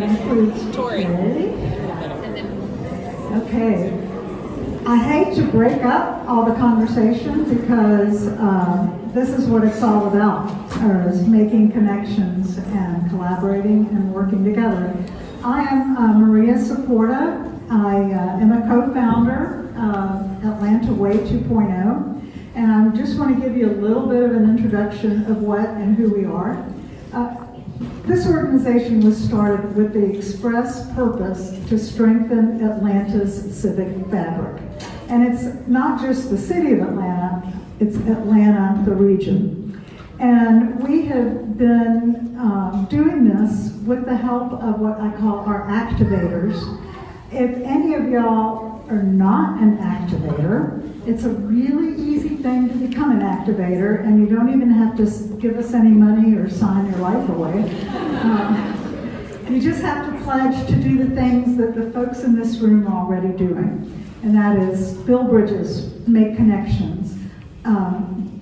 includes Tori. Okay. I hate to break up all the conversation because this is what it's all about, is making connections and collaborating and working together. I am Maria Saporta. I am a co-founder of Atlanta Way 2.0, and I just want to give you a little bit of an introduction of what and who we are. This organization was started with the express purpose to strengthen Atlanta's civic fabric. And it's not just the city of Atlanta, it's Atlanta, the region. And we have been doing this with the help of what I call our activators. If any of y'all are not an activator, it's a really easy thing to become an activator, and you don't even have to give us any money or sign your life away. You just have to pledge to do the things that the folks in this room are already doing, and that is build bridges, make connections,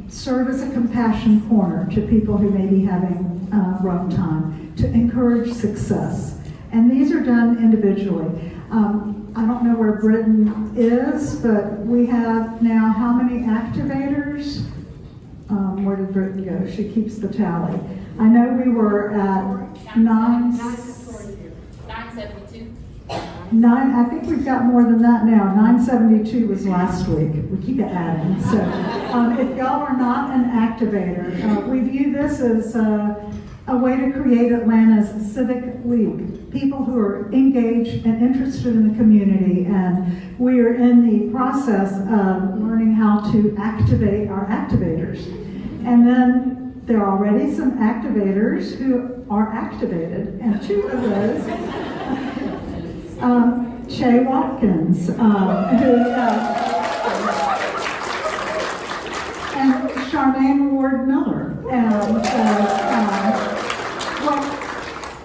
serve as a compassion corner to people who may be having a rough time, to encourage success. And these are done individually. I don't know where Britain is, but we have now how many activators? Where did Britain go? She keeps the tally. I know we were at 972. I think we've got more than that now. 972 was last week. We keep it adding. So if y'all are not an activator, we view this as a way to create Atlanta's civic league. People who are engaged and interested in the community, and we are in the process of learning how to activate our activators. And then there are already some activators who are activated, and two of those, Che Watkins, and Charmaine Ward Miller.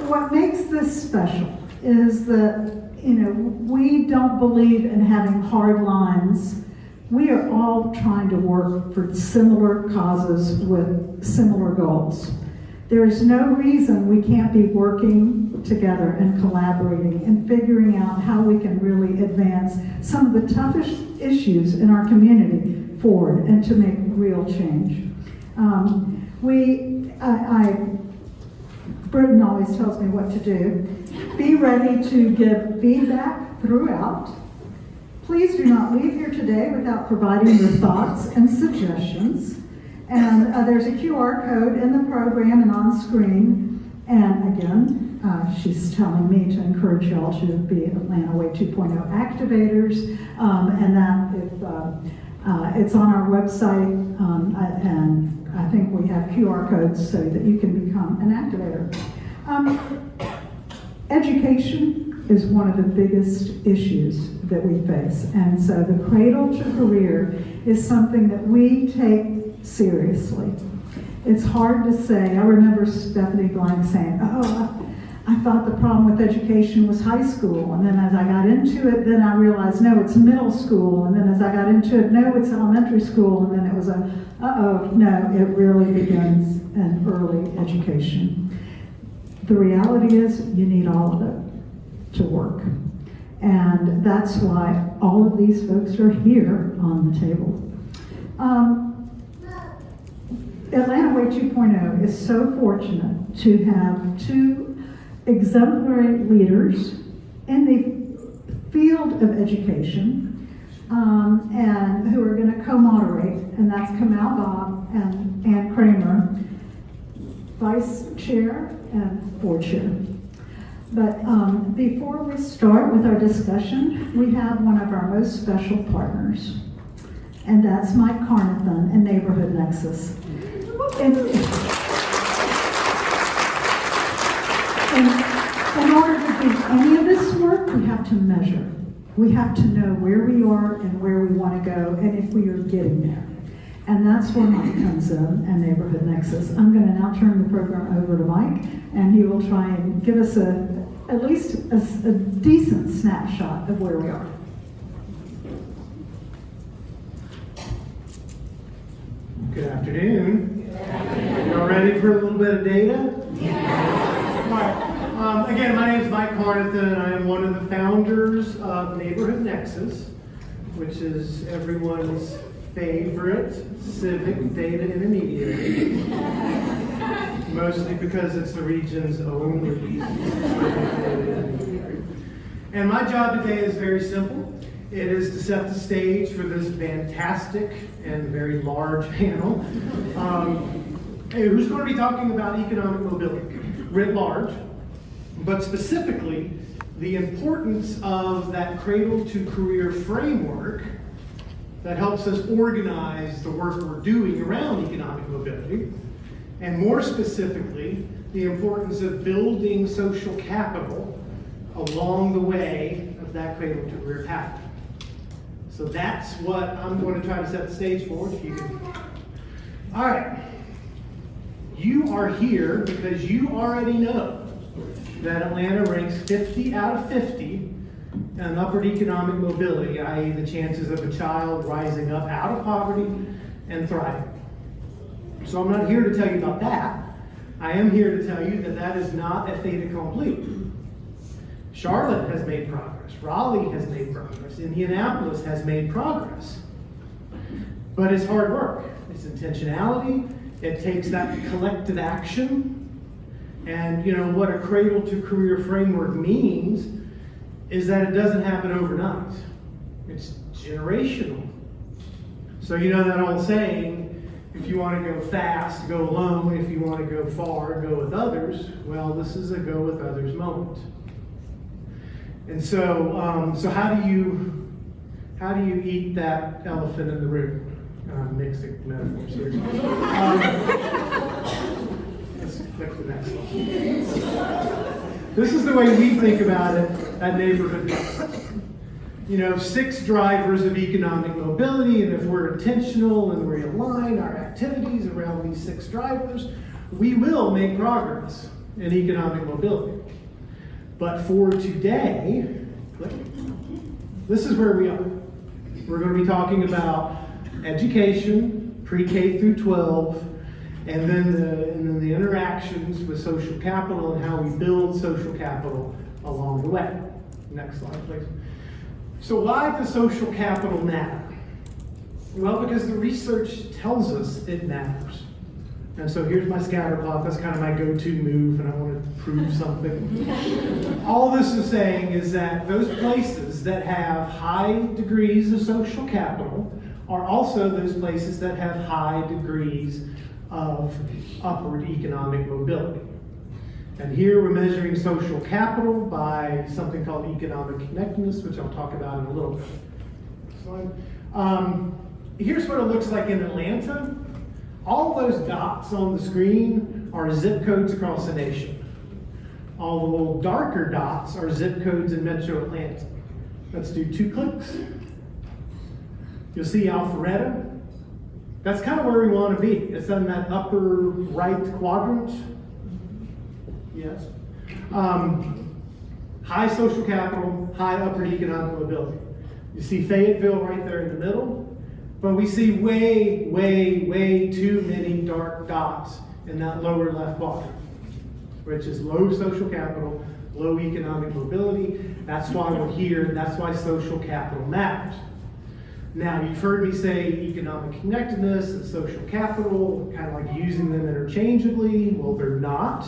What makes this special is that, we don't believe in having hard lines. We are all trying to work for similar causes with similar goals. There is no reason we can't be working together and collaborating and figuring out how we can really advance some of the toughest issues in our community forward and to make real change. Britain always tells me what to do. Be ready to give feedback throughout. Please do not leave here today without providing your thoughts and suggestions. And there's a QR code in the program and on screen. And again, she's telling me to encourage y'all to be Atlanta Way 2.0 activators, and that if it's on our website, and I think we have QR codes so that you can become an activator. Education is one of the biggest issues that we face, and so the Cradle-to-Career is something that we take seriously. It's hard to say. I remember Stephanie Blank saying, I thought the problem with education was high school, and then as I got into it, then I realized, no, it's middle school, and then as I got into it, no, it's elementary school, and then it was no, it really begins in early education. The reality is you need all of it to work, and that's why all of these folks are here on the table. Atlanta Way 2.0 is so fortunate to have two exemplary leaders in the field of education, and who are going to co-moderate, and that's Kamal Bob and Ann Kramer, vice chair and board chair. But before we start with our discussion, we have one of our most special partners, and that's Mike Carnathan and Neighborhood Nexus. In order to do any of this work, we have to measure. We have to know where we are and where we want to go, and if we are getting there. And that's where Mike comes in, and Neighborhood Nexus. I'm going to now turn the program over to Mike, and he will try and give us at least a decent snapshot of where we are. Good afternoon. Y'all ready for a little bit of data? Yes. Again, my name is Mike Carnathan, and I am one of the founders of Neighborhood Nexus, which is everyone's favorite civic data intermediary. Mostly because it's the region's only data intermediary. And my job today is very simple. It is to set the stage for this fantastic and very large panel, who's going to be talking about economic mobility writ large, but specifically the importance of that Cradle-to-Career framework that helps us organize the work we're doing around economic mobility, and more specifically, the importance of building social capital along the way of that Cradle-to-Career path. So that's what I'm going to try to set the stage for. If you can. All right. You are here because you already know that Atlanta ranks 50 out of 50 in upward economic mobility, i.e. the chances of a child rising up out of poverty and thriving. So I'm not here to tell you about that. I am here to tell you that that is not a fait accompli. Charlotte has made progress. Raleigh has made progress. Indianapolis has made progress. But it's hard work. It's intentionality. It takes that collective action. And you know what a Cradle-to-Career framework means is that it doesn't happen overnight. It's generational. So you know that old saying, if you want to go fast, go alone. If you want to go far, go with others. Well, this is a go with others moment. And so, so how do you eat that elephant in the room? I'm mixing metaphors here. Let's click the next one. This is the way we think about it at Neighborhood Nexus. You know, 6 drivers of economic mobility, and if we're intentional and we align our activities around these 6 drivers, we will make progress in economic mobility. But for today, this is where we are. We're going to be talking about education, pre-K through 12, and then the interactions with social capital and how we build social capital along the way. Next slide, please. So why does social capital matter? Well, because the research tells us it matters. And so here's my scatter plot. That's kind of my go-to move, and I want to prove something. All this is saying is that those places that have high degrees of social capital are also those places that have high degrees of upward economic mobility. And here we're measuring social capital by something called economic connectedness, which I'll talk about in a little bit. Here's what it looks like in Atlanta. All those dots on the screen are zip codes across the nation. All the little darker dots are zip codes in Metro Atlanta. Let's do 2 clicks. You'll see Alpharetta. That's kind of where we want to be. It's in that upper right quadrant. Yes. High social capital, high upward economic mobility. You see Fayetteville right there in the middle. But we see way, way, way too many dark dots in that lower left quadrant, which is low social capital, low economic mobility. That's why we're here, and that's why social capital matters. Now, you've heard me say economic connectedness and social capital, kind of like using them interchangeably. Well, they're not.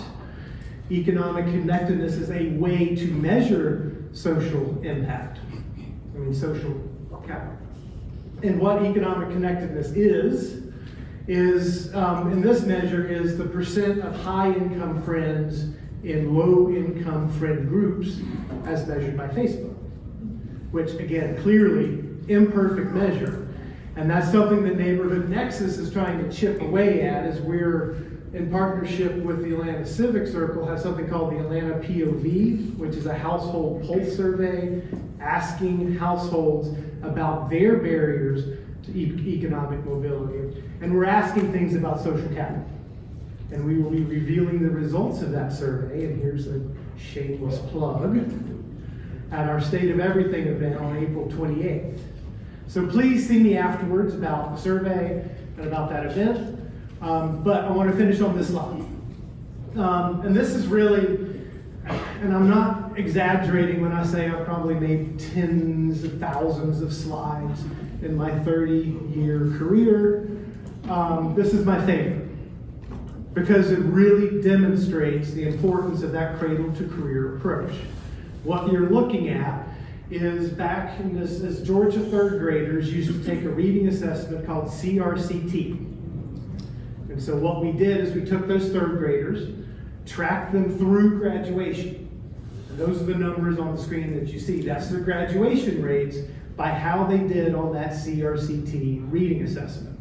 Economic connectedness is a way to measure social impact. Social capital. And what economic connectedness is in this measure is the percent of high-income friends in low-income friend groups as measured by Facebook, which again, clearly imperfect measure. And that's something that Neighborhood Nexus is trying to chip away at as we're in partnership with the Atlanta Civic Circle, has something called the Atlanta POV, which is a household pulse survey asking households about their barriers to economic mobility. And we're asking things about social capital. And we will be revealing the results of that survey, and here's a shameless plug, at our State of Everything event on April 28th. So please see me afterwards about the survey and about that event. But I want to finish on this slide. And this is really and I'm not exaggerating when I say I've probably made tens of thousands of slides in my 30-year career, this is my favorite because it really demonstrates the importance of that cradle-to-career approach. What you're looking at is back in this, as Georgia third graders used to take a reading assessment called CRCT. And so what we did is we took those third graders, tracked them through graduation. And those are the numbers on the screen that you see. That's their graduation rates by how they did on that CRCT reading assessment.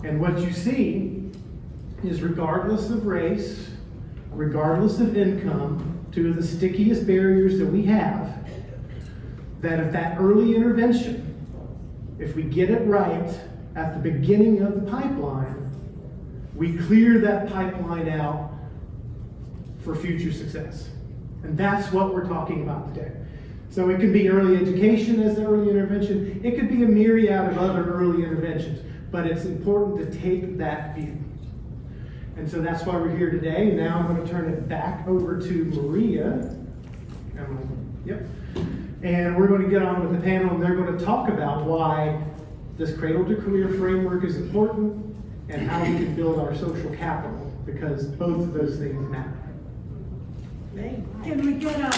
And what you see is regardless of race, regardless of income, two of the stickiest barriers that we have, that if that early intervention, if we get it right at the beginning of the pipeline, we clear that pipeline out for future success. And that's what we're talking about today. So it could be early education as the early intervention. It could be a myriad of other early interventions, but it's important to take that view. And so that's why we're here today. Now I'm going to turn it back over to Maria. Yep. And we're going to get on with the panel, and they're going to talk about why this Cradle-to-Career framework is important and how we can build our social capital, because both of those things matter. Can we get a...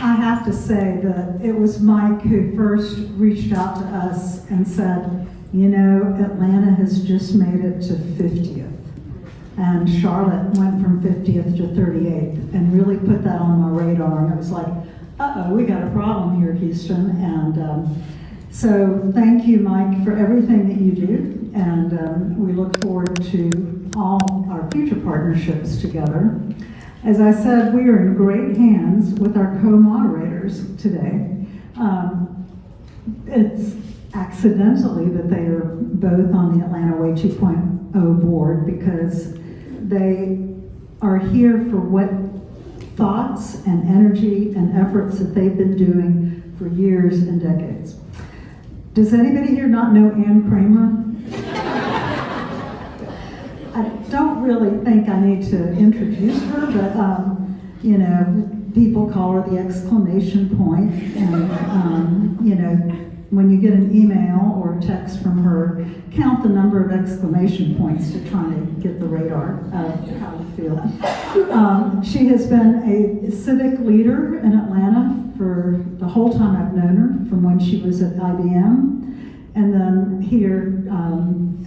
I have to say that it was Mike who first reached out to us and said, you know, Atlanta has just made it to 50th. And Charlotte went from 50th to 38th and really put that on my radar. And it was like, uh-oh, we got a problem here, Houston. And so thank you, Mike, for everything that you do. And we look forward to all our future partnerships together. As I said, we are in great hands with our co-moderators today. It's accidentally that they are both on the Atlanta Way 2.0 board because they are here for what thoughts and energy and efforts that they've been doing for years and decades. Does anybody here not know Ann Kramer? I don't really think I need to introduce her, but you know, people call her the exclamation point, and you know, when you get an email or a text from her, count the number of exclamation points to try to get the radar of how you feel. She has been a civic leader in Atlanta for the whole time I've known her, from when she was at IBM, and then here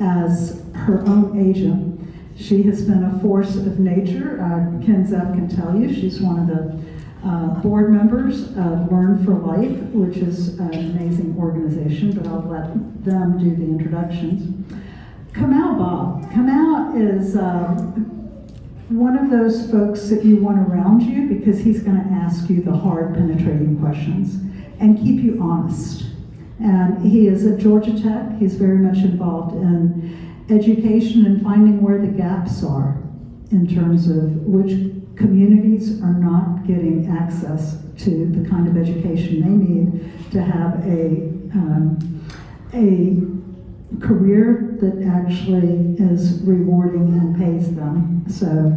as her own agent. She has been a force of nature. Ken Zepp can tell you, she's one of the board members of Learn for Life, which is an amazing organization, but I'll let them do the introductions. Kamau Bob. Kamau is one of those folks that you want around you because he's going to ask you the hard, penetrating questions and keep you honest. And he is at Georgia Tech. He's very much involved in education and finding where the gaps are in terms of which communities are not getting access to the kind of education they need to have a career that actually is rewarding and pays them. So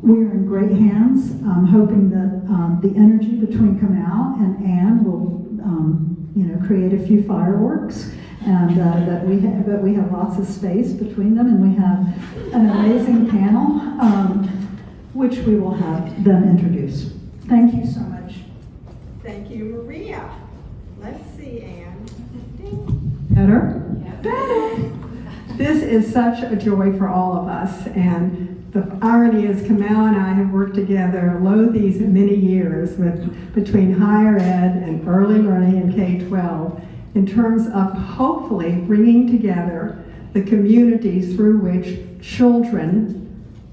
we're in great hands. I'm hoping that the energy between Kamau and Ann will create a few fireworks, and that we have lots of space between them, and we have an amazing panel, which we will have them introduce. Thank you so much. Thank you, Maria. Let's see, Ann. Better? Better. This is such a joy for all of us, and the irony is Kamau and I have worked together these many years between higher ed and early learning and K-12 in terms of hopefully bringing together the communities through which children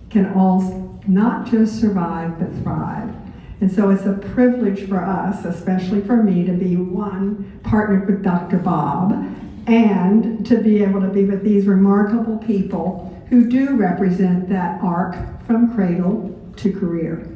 can all not just survive but thrive. And so it's a privilege for us, especially for me, to be partnered with Dr. Bob and to be able to be with these remarkable people who do represent that arc from cradle to career.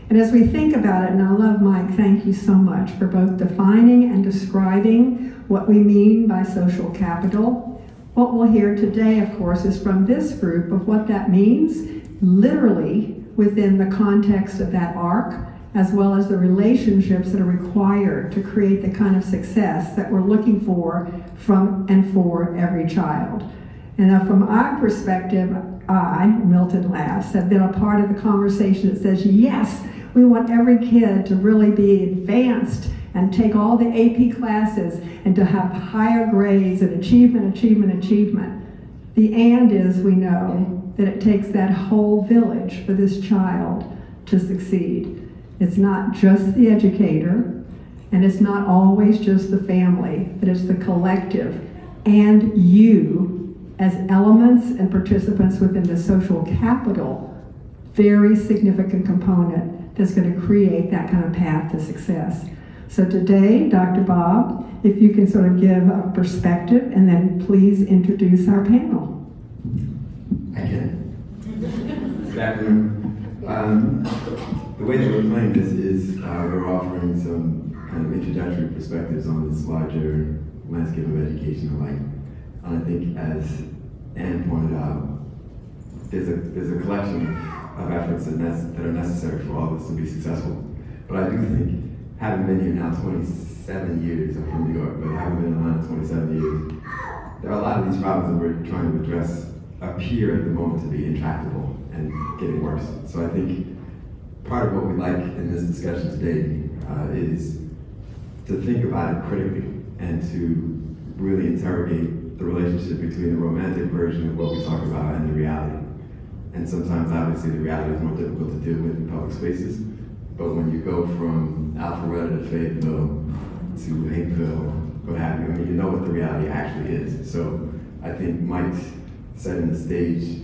And as we think about it, and I love Mike, thank you so much for both defining and describing what we mean by social capital, What we'll hear today, of course, is from this group of what that means, literally within the context of that arc, as well as the relationships that are required to create the kind of success that we're looking for from and for every child. And from our perspective, I, Milton Lass, have been a part of the conversation that says, yes, we want every kid to really be advanced and take all the AP classes and to have higher grades and achievement. The and is, we know that it takes that whole village for this child to succeed. It's not just the educator, and it's not always just the family, but it's the collective and you as elements and participants within the social capital, very significant component that's going to create that kind of path to success. So today, Dr. Bob, if you can sort of give a perspective and then please introduce our panel. I can. Good afternoon. The way that we're playing this is we're offering some kind of introductory perspectives on this larger landscape of education and life. And I think, as Anne pointed out, there's a collection of efforts that are necessary for all of us to be successful. But I do think, having been here now 27 years, I'm from New York, but having been in Atlanta 27 years, there are a lot of these problems that we're trying to address appear at the moment to be intractable and getting worse. So I think part of what we like in this discussion today is to think about it critically and to really interrogate the relationship between the romantic version of what we talk about and the reality. And sometimes, obviously, the reality is more difficult to deal with in public spaces. But when you go from Alpharetta to Fayetteville to Hapeville, what have you, I mean, you know what the reality actually is. So I think Mike's setting the stage,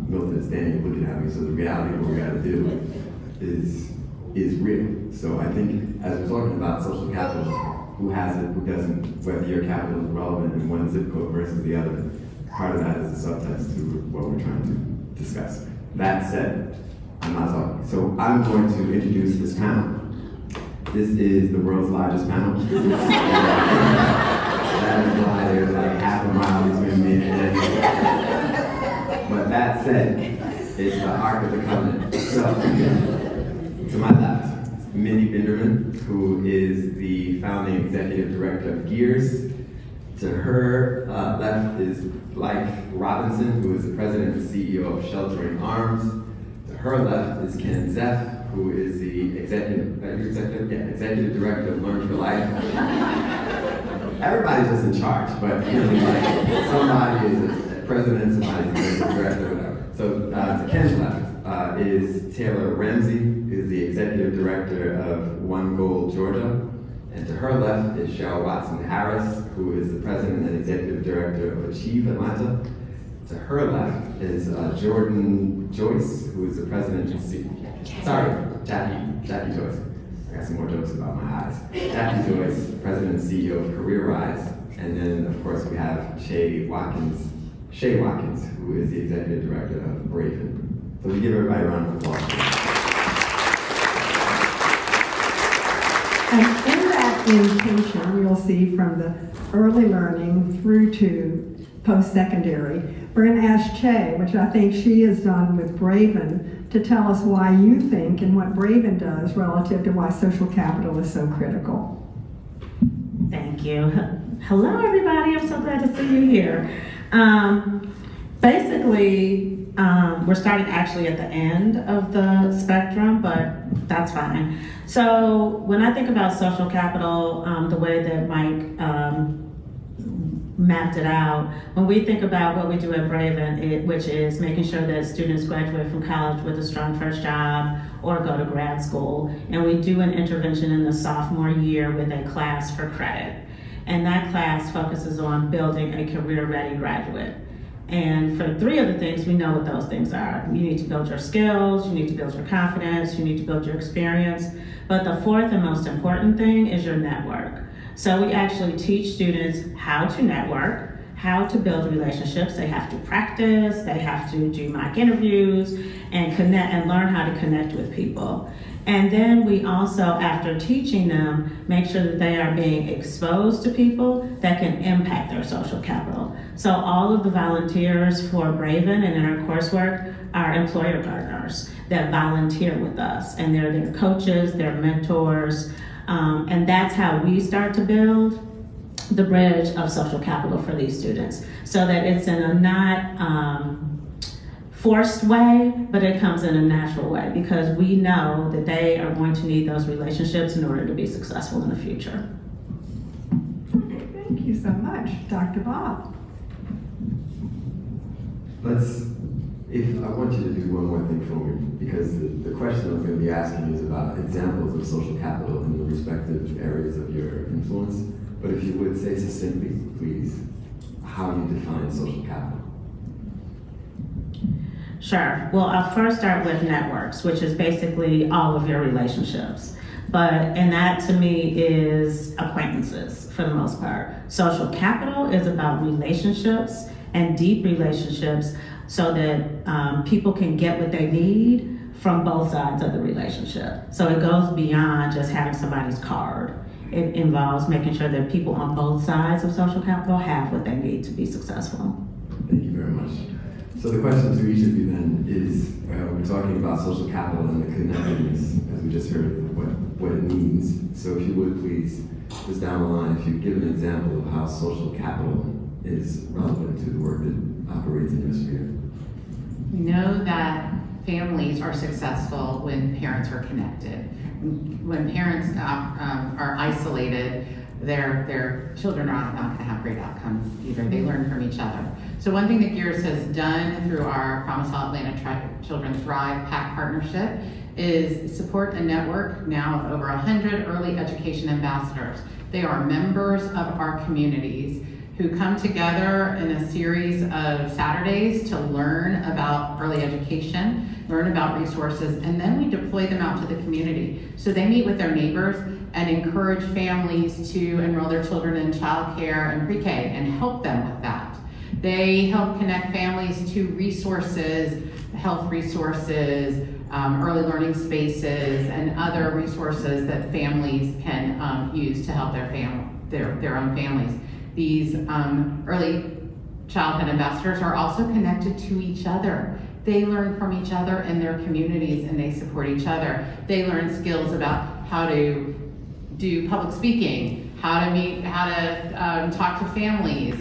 Milton is standing looking at me, so the reality of what we got to do is real. So I think, as we're talking about social capital, who has it, who doesn't, whether your capital is relevant in one zip code versus the other, part of that is a subtext to what we're trying to discuss. That said, I'm not talking. So I'm going to introduce this panel. This is the world's largest panel. That is why there's like half a mile between me and Andy. But that said, it's the Ark of the Covenant. So, to my left, Mindy Binderman, who is the founding executive director of Gears. To her left is Blythe Robinson, who is the president and CEO of Sheltering Arms. To her left is Ken Zeff, who is the executive director of Learn for Life. Everybody's just in charge, but you know, like somebody is a president, somebody's executive director, whatever. So to Ken's left is Taylor Ramsey, who is the executive director of One Goal Georgia. And to her left is Cheryl Watson Harris, who is the president and executive director of Achieve Atlanta. To her left is Jordan Joyce, who is the president and Jackie Joyce. I got some more jokes about my eyes. Jackie Joyce, president and CEO of Career Rise. And then, of course, we have Shay Watkins, who is the executive director of Braven. So we give everybody a round of applause. And in that intention, you'll see from the early learning through to post-secondary, we're going to ask Che, which I think she has done with Braven, to tell us why you think and what Braven does relative to why social capital is so critical. Thank you. Hello, everybody. I'm so glad to see you here. Basically, we're starting actually at the end of the spectrum, but that's fine. So when I think about social capital, the way that Mike mapped it out, when we think about what we do at Braven, which is making sure that students graduate from college with a strong first job or go to grad school, and we do an intervention in the sophomore year with a class for credit. And that class focuses on building a career-ready graduate. And for three of the things, we know what those things are. You need to build your skills, you need to build your confidence, you need to build your experience. But the fourth and most important thing is your network. So we actually teach students how to network, how to build relationships. They have to practice, they have to do mock interviews and connect and learn how to connect with people. And then we also, after teaching them, make sure that they are being exposed to people that can impact their social capital. So all of the volunteers for Braven and in our coursework are employer partners that volunteer with us, and they're their coaches, their mentors, and that's how we start to build the bridge of social capital for these students, so that it's in a not forced way, but it comes in a natural way, because we know that they are going to need those relationships in order to be successful in the future. Thank you so much, Dr. Bob. I want you to do one more thing for me, because the question I'm going to be asking is about examples of social capital in the respective areas of your influence. But if you would say succinctly, please, how you define social capital. Sure. Well, I'll first start with networks, which is basically all of your relationships. And that to me is acquaintances for the most part. Social capital is about relationships and deep relationships, so that people can get what they need from both sides of the relationship. So it goes beyond just having somebody's card. It involves making sure that people on both sides of social capital have what they need to be successful. Thank you very much. So the question to each of you then is, we're talking about social capital and the connectedness, as we just heard, what it means. So if you would please, just down the line, if you give an example of how social capital is relevant to the work that operates in your sphere. We know that families are successful when parents are connected. When parents are isolated, their children are not going to have great outcomes either. They learn from each other. So one thing that Gears has done through our Promise All Atlanta Children Thrive PAC partnership is support a network now of over 100 early education ambassadors. They are members of our communities who come together in a series of Saturdays to learn about early education, learn about resources, and then we deploy them out to the community. So they meet with their neighbors and encourage families to enroll their children in childcare and pre-K and help them with that. They help connect families to resources, health resources, early learning spaces, and other resources that families can use to help their own families. These early childhood ambassadors are also connected to each other. They learn from each other in their communities, and they support each other. They learn skills about how to do public speaking, how to talk to families.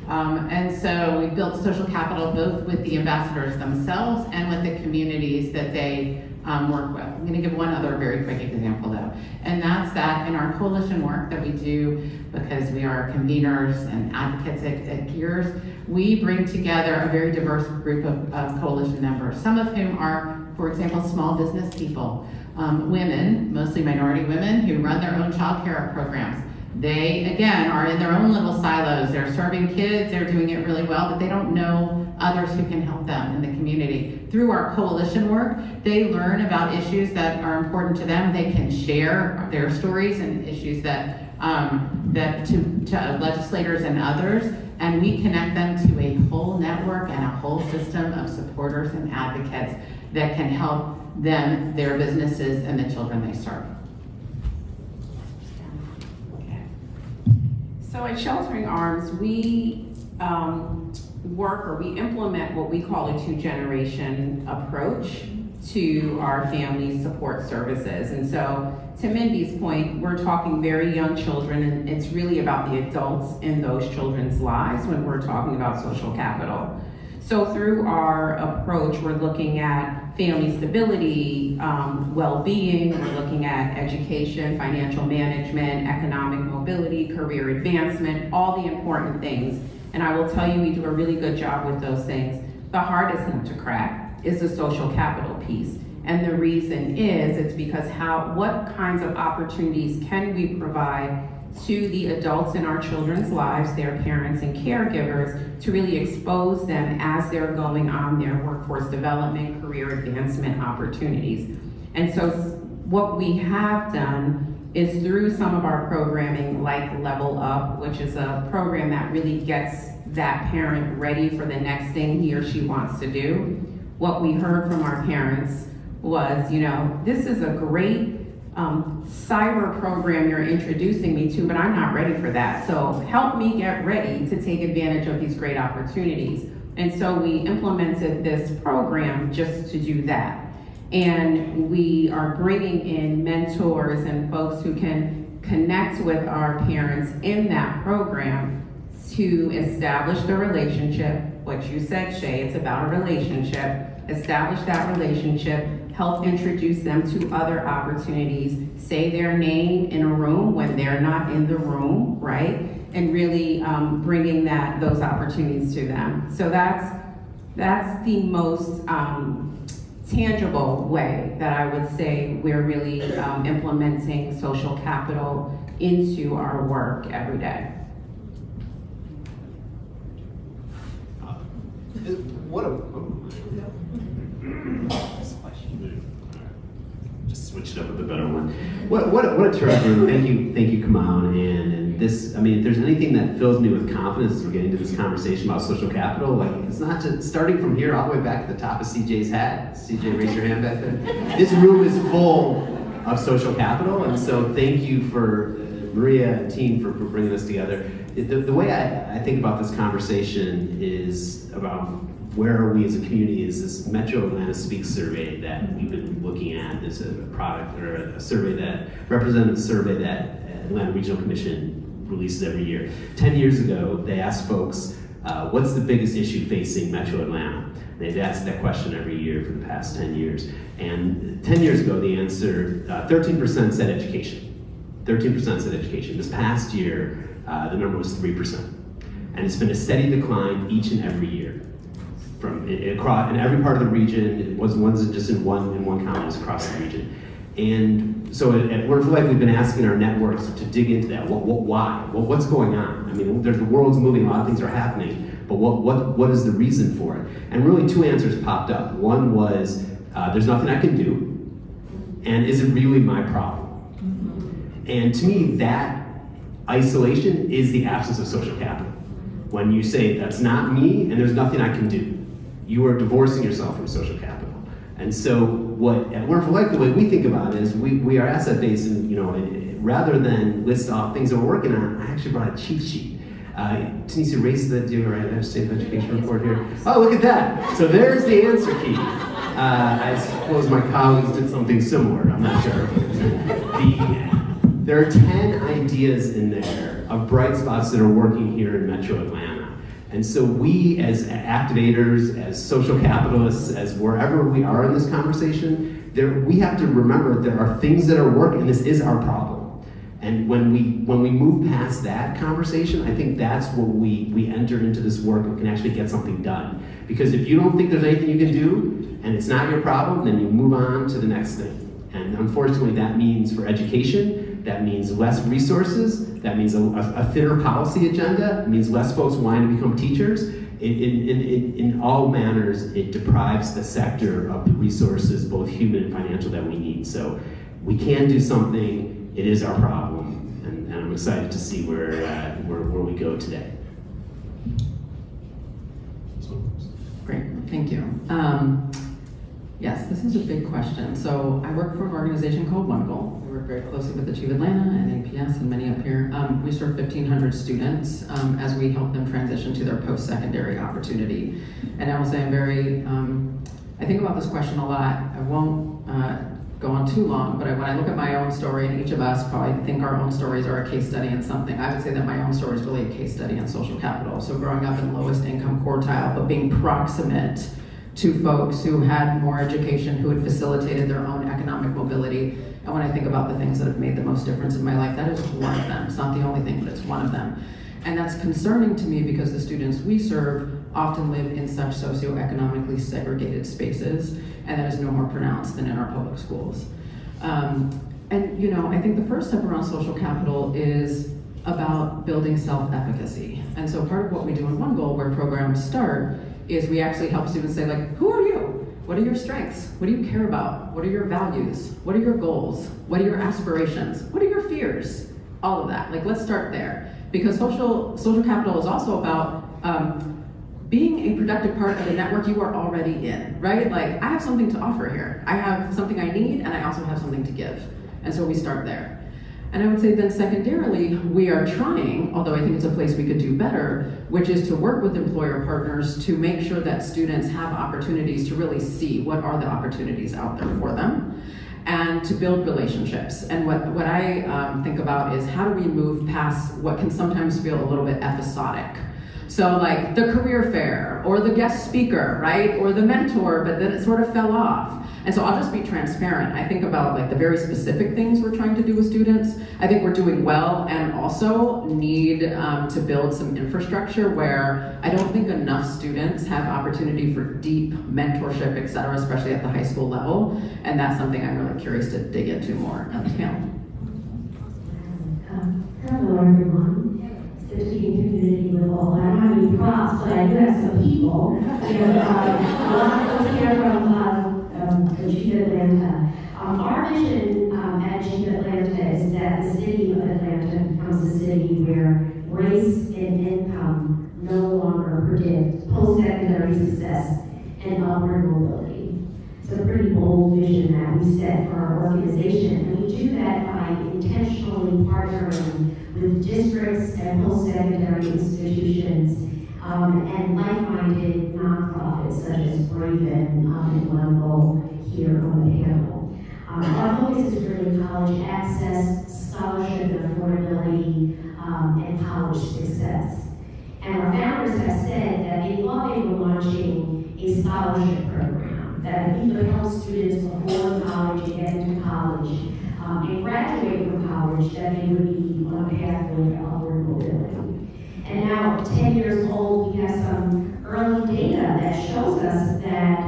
And so we built social capital both with the ambassadors themselves and with the communities that they work with. I'm going to give one other very quick example though, and that's that in our coalition work that we do, because we are conveners and advocates at Gears, we bring together a very diverse group of coalition members, some of whom are, for example, small business people, women, mostly minority women, who run their own child care programs. They, again, are in their own little silos. They're serving kids, they're doing it really well, but they don't know others who can help them in the community. Through our coalition work, they learn about issues that are important to them. They can share their stories and issues that to legislators and others, and we connect them to a whole network and a whole system of supporters and advocates that can help them, their businesses, and the children they serve. So at Sheltering Arms, we we implement what we call a two-generation approach to our family support services. And so to Mindy's point, we're talking very young children, and it's really about the adults in those children's lives when we're talking about social capital. So through our approach, we're looking at family stability, well-being, we're looking at education, financial management, economic mobility, career advancement, all the important things. And I will tell you, we do a really good job with those things. The hardest nut to crack is the social capital piece. And the reason is, it's because what kinds of opportunities can we provide to the adults in our children's lives, their parents and caregivers, to really expose them as they're going on their workforce development, career advancement opportunities. And so what we have done is through some of our programming, like Level Up, which is a program that really gets that parent ready for the next thing he or she wants to do. What we heard from our parents was, this is a great cyber program you're introducing me to, but I'm not ready for that. So help me get ready to take advantage of these great opportunities. And so we implemented this program just to do that. And we are bringing in mentors and folks who can connect with our parents in that program to establish the relationship. What you said, Shay, it's about a relationship. Establish that relationship, help introduce them to other opportunities, say their name in a room when they're not in the room, right? And really bringing those opportunities to them. So that's the most tangible way that I would say we're really implementing social capital into our work every day. Just switch it up with a better one. What a terrific room. Thank you, Kamau and Ann. And this, if there's anything that fills me with confidence as we're getting to this conversation about social capital, it's not just starting from here all the way back to the top of CJ's hat. CJ, raise your hand back there. This room is full of social capital, and so thank you for Maria and team for bringing us together. The way I think about this conversation is about where are we as a community is this Metro Atlanta Speaks survey that we've been looking at. This is a product or a survey representative survey that Atlanta Regional Commission releases every year. 10 years ago, they asked folks, what's the biggest issue facing Metro Atlanta? They've asked that question every year for the past 10 years. And 10 years ago, the answer, 13% said education. 13% said education. This past year, the number was 3%. And it's been a steady decline each and every year. Across in every part of the region, it wasn't just in one county, it was across the region. And so at Word for Life, we've been asking our networks to dig into that. Why? What's going on? The world's moving, a lot of things are happening, but what is the reason for it? And really 2 answers popped up. One was, there's nothing I can do, and is it really my problem? And to me, that isolation is the absence of social capital. When you say, that's not me, and there's nothing I can do, you are divorcing yourself from social capital. And so at Word for Life, the way we think about it is we are asset-based, and rather than list off things that we're working on, I actually brought a cheat sheet. Tanisha, raise the Safe Education Report here. Oh, look at that. So there's the answer key. I suppose my colleagues did something similar, I'm not sure. There are 10 ideas in there of bright spots that are working here in Metro Atlanta. And so we, as activators, as social capitalists, as wherever we are in this conversation, we have to remember there are things that are working, and this is our problem. And when we move past that conversation, I think that's where we enter into this work and can actually get something done. Because if you don't think there's anything you can do, and it's not your problem, then you move on to the next thing. And unfortunately, that means for education, that means less resources, that means a thinner policy agenda, it means less folks wanting to become teachers. In all manners, it deprives the sector of the resources, both human and financial, that we need. So we can do something, it is our problem, and I'm excited to see where we go today. Great, thank you. Yes, this is a big question. So I work for an organization called One Goal. We work very closely with Achieve Atlanta and APS and many up here. We serve 1,500 students as we help them transition to their post-secondary opportunity. And I will say I'm very, I think about this question a lot. I won't go on too long, but when I look at my own story, and each of us probably think our own stories are a case study in something, I would say that my own story is really a case study in social capital. So growing up in lowest income quartile, but being proximate to folks who had more education, who had facilitated their own economic mobility. And when I think about the things that have made the most difference in my life, that is one of them. It's not the only thing, but it's one of them. And that's concerning to me because the students we serve often live in such socioeconomically segregated spaces, and that is no more pronounced than in our public schools. And I think the first step around social capital is about building self-efficacy. And so part of what we do in One Goal, where programs start, is we actually help students say, who are you? What are your strengths? What do you care about? What are your values? What are your goals? What are your aspirations? What are your fears? All of that. Let's start there. Because social capital is also about Being a productive part of the network you are already in, right? Like, I have something to offer here. I have something I need, and I also have something to give. And so we start there. And I would say then secondarily, we are trying, although I think it's a place we could do better, which is to work with employer partners to make sure that students have opportunities to really see what are the opportunities out there for them, and to build relationships. And what I think about is, how do we move past what can sometimes feel a little bit episodic? So like the career fair, or the guest speaker, right? Or the mentor, but then it sort of fell off. And so I'll just be transparent. I think about like the very specific things we're trying to do with students. I think we're doing well, and also need to build some infrastructure where I don't think enough students have opportunity for deep mentorship, et cetera, especially at the high school level. And that's something I'm really curious to dig into more on the panel. Hello, everyone. It's good to be in community with all. I don't have any props, but I do have some people. And a lot of us here from Cheetah Atlanta. Our vision at Cheetah Atlanta is that the city of Atlanta becomes a city where race and income no longer predict post-secondary success and upward mobility. It's a pretty bold vision that we set for our organization, and we do that by intentionally partnering with districts and post-secondary institutions and like-minded nonprofits such as Braven and One here on the panel. Our focus is really college access, scholarship and affordability, and college success. And our founders have said that they thought they were launching a scholarship program that if we could help students before college and get into college and graduate from college, that they would be on a pathway to upward mobility. And now, 10 years old, we have some early data that shows us that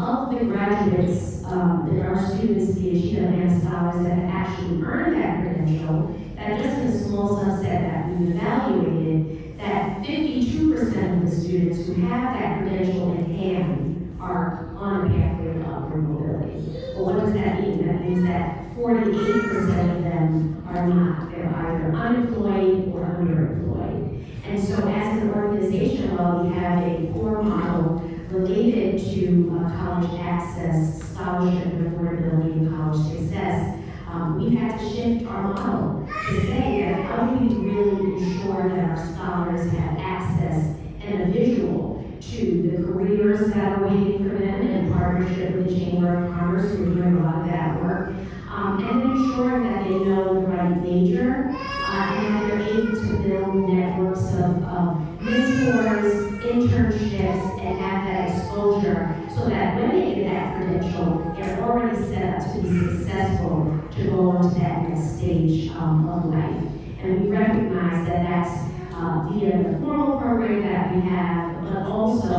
of the graduates that are students, the Cheetah Atlanta scholars that have actually earned that credential, that just in a small subset that we evaluated, that 52% of the students who have that credential in hand are on a pathway to upward mobility. Well, what does that mean? That means that 48% of them are not. They're either unemployed or underemployed. And so as an organization, while we have a core model related to college access, scholarship and affordability, and college success, we've had to shift our model to say that how do we really ensure that our scholars have access and a visual to the careers that are waiting for them in partnership with the Chamber of Commerce, who are doing a lot of that work, and ensuring that they know the right major, and that they're able to build networks of mentors, internships, and have that exposure so that when they get that credential, they're already set up to be successful to go on to that next stage of life. And we recognize that that's via the formal program that we have, but also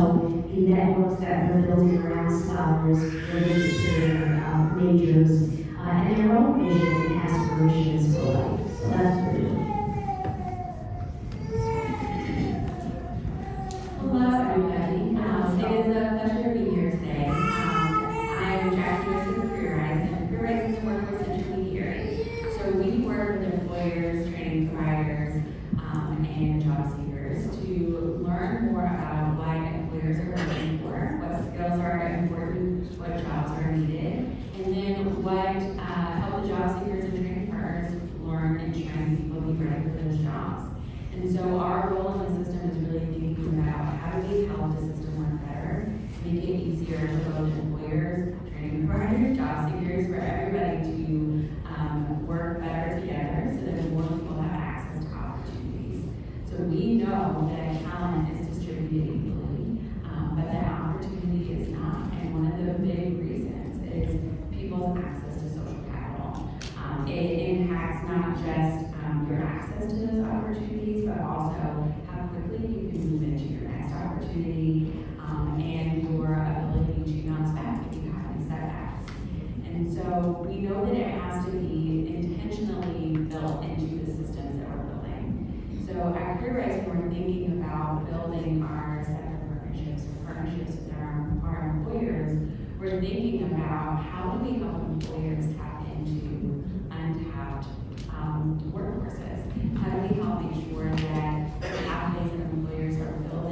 the networks that we're building around scholars related to their majors and their own vision and aspirations for life. So that's pretty cool. Hello, everybody. It is a pleasure to be here today. I'm Jackie with CareerRise, and CareerRise is a workforce intermediary. So we work with employers, training providers, and job seekers to learn more about what employers are looking for, what skills are important, what jobs are needed, and then what help the job seekers and training partners learn and train people to be ready for those jobs. And so our role in the system is really thinking about how do we help the system work better, make it easier for both employers, training providers, job seekers, for everybody to work better together so that more people have access to opportunities. So we know that talent is distributed equally, but that opportunity is not. And one of the big reasons is people's access to social capital. It impacts not just your access to those opportunities, but also how quickly you can move into your next opportunity, and your ability to bounce back if you have any setbacks. And so we know that it has to be intentionally built into the systems that we're building. So at CareerRise, we're thinking about building our set of partnerships with our employers. We're thinking about how do we help employers tap into untapped workforces? How do we help make sure that pathways that employers are building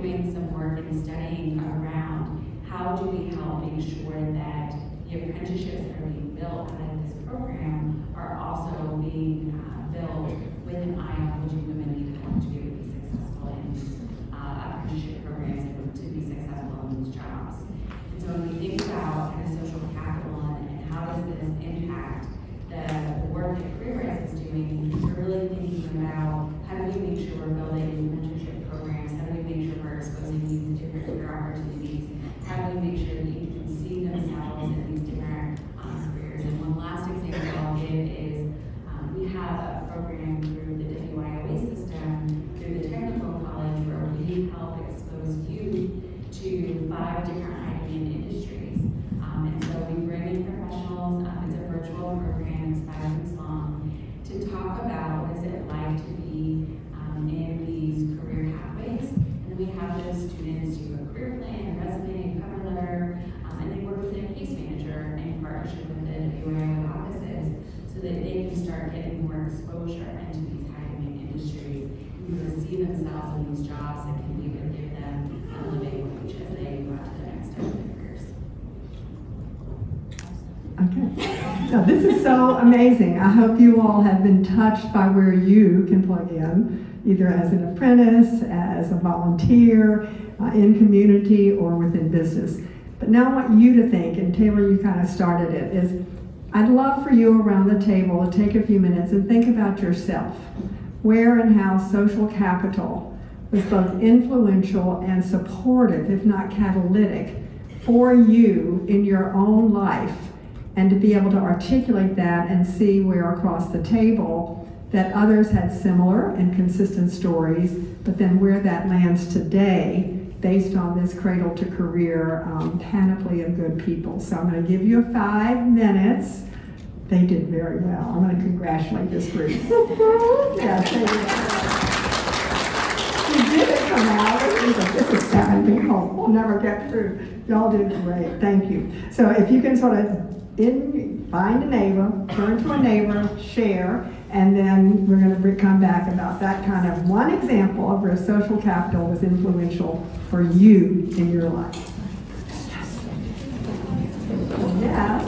doing some work and studying around how do we help make sure that the apprenticeships that are being built out of this program are also being built with an eye on what do women need help to do to be successful in apprenticeship programs and to be successful in these jobs. And so when we think about kind of social capital and how does this impact the work that CareerWise is doing, we're really thinking about how do we make sure we're building mentorship programs, how do we make sure we're exposing these different career opportunities, how do we make sure that you can see themselves in these different careers. And one last example I'll give is we have a program through the WIOA system, through the technical college, where we help expose youth to 5 different high-demand industries. And so we bring in professionals, it's a virtual program, it's 5 weeks long, to talk about what is it like to be in these career pathways. And then we have those students do a career plan, a resume, a cover letter, and they work with their case manager in partnership with the WIOA offices so that they can start getting more exposure into these high-demand industries and to see themselves in these jobs that can even give them a living wage as they go out to the next step of their careers. Okay. So this is so amazing. I hope you all have been touched by where you can plug in, either as an apprentice, as a volunteer, in community, or within business. But now I want you to think, and Taylor, you kind of started it, is I'd love for you around the table to take a few minutes and think about yourself. Where and how social capital was both influential and supportive, if not catalytic, for you in your own life, and to be able to articulate that and see where across the table that others had similar and consistent stories, but then where that lands today based on this Cradle-to-Career panoply of good people. So I'm going to give you 5 minutes. They did very well. I'm going to congratulate this group. Yes, you did it come out. This is 7 people. We'll never get through. Y'all did great. Thank you. So if you can sort of find a neighbor, turn to a neighbor, share, and then we're going to come back about that kind of one example of where social capital was influential for you in your life. Yes. Yes.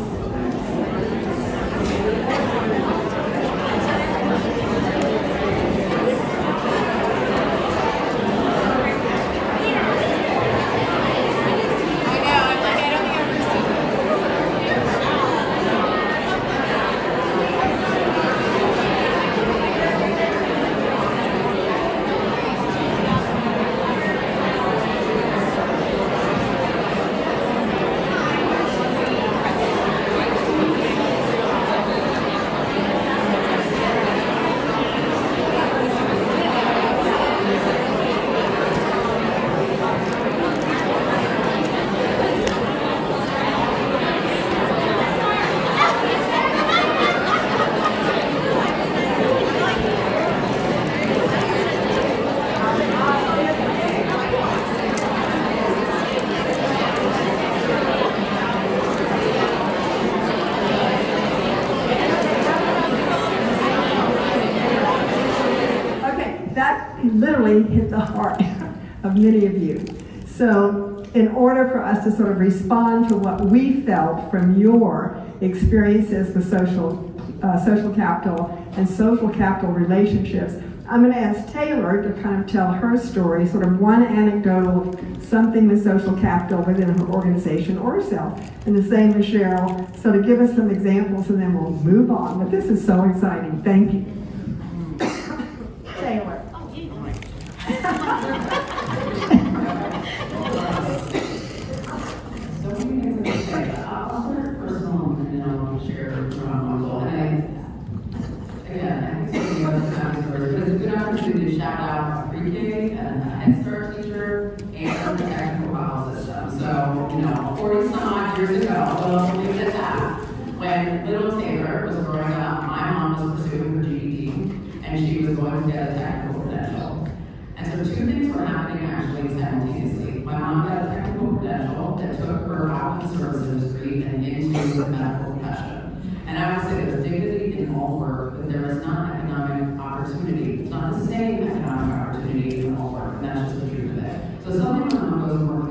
Literally hit the heart of many of you. So in order for us to sort of respond to what we felt from your experiences with social capital and social capital relationships, I'm going to ask Taylor to kind of tell her story, sort of one anecdotal something with social capital within her organization or herself, and the same with Cheryl, so to give us some examples and then we'll move on. But this is so exciting. Thank you. Taylor. I'll start personal and then I'll share from Uncle. Again, I think some of the other stories, but it's a good opportunity to shout out pre-K and a Head Start teacher and the technical file system. So, 40 some odd years ago, well, leave it at that. When little Taylor was growing up, my mom was pursuing her GED and she was going to get a technical credential. And so 2 things were happening actually simultaneously. My mom got a technical credential that took her out of the services degree and into the medical profession. And I would say there's dignity in all work, but there is not economic opportunity. It's not the same economic opportunity in all work, and that's just the truth of it. So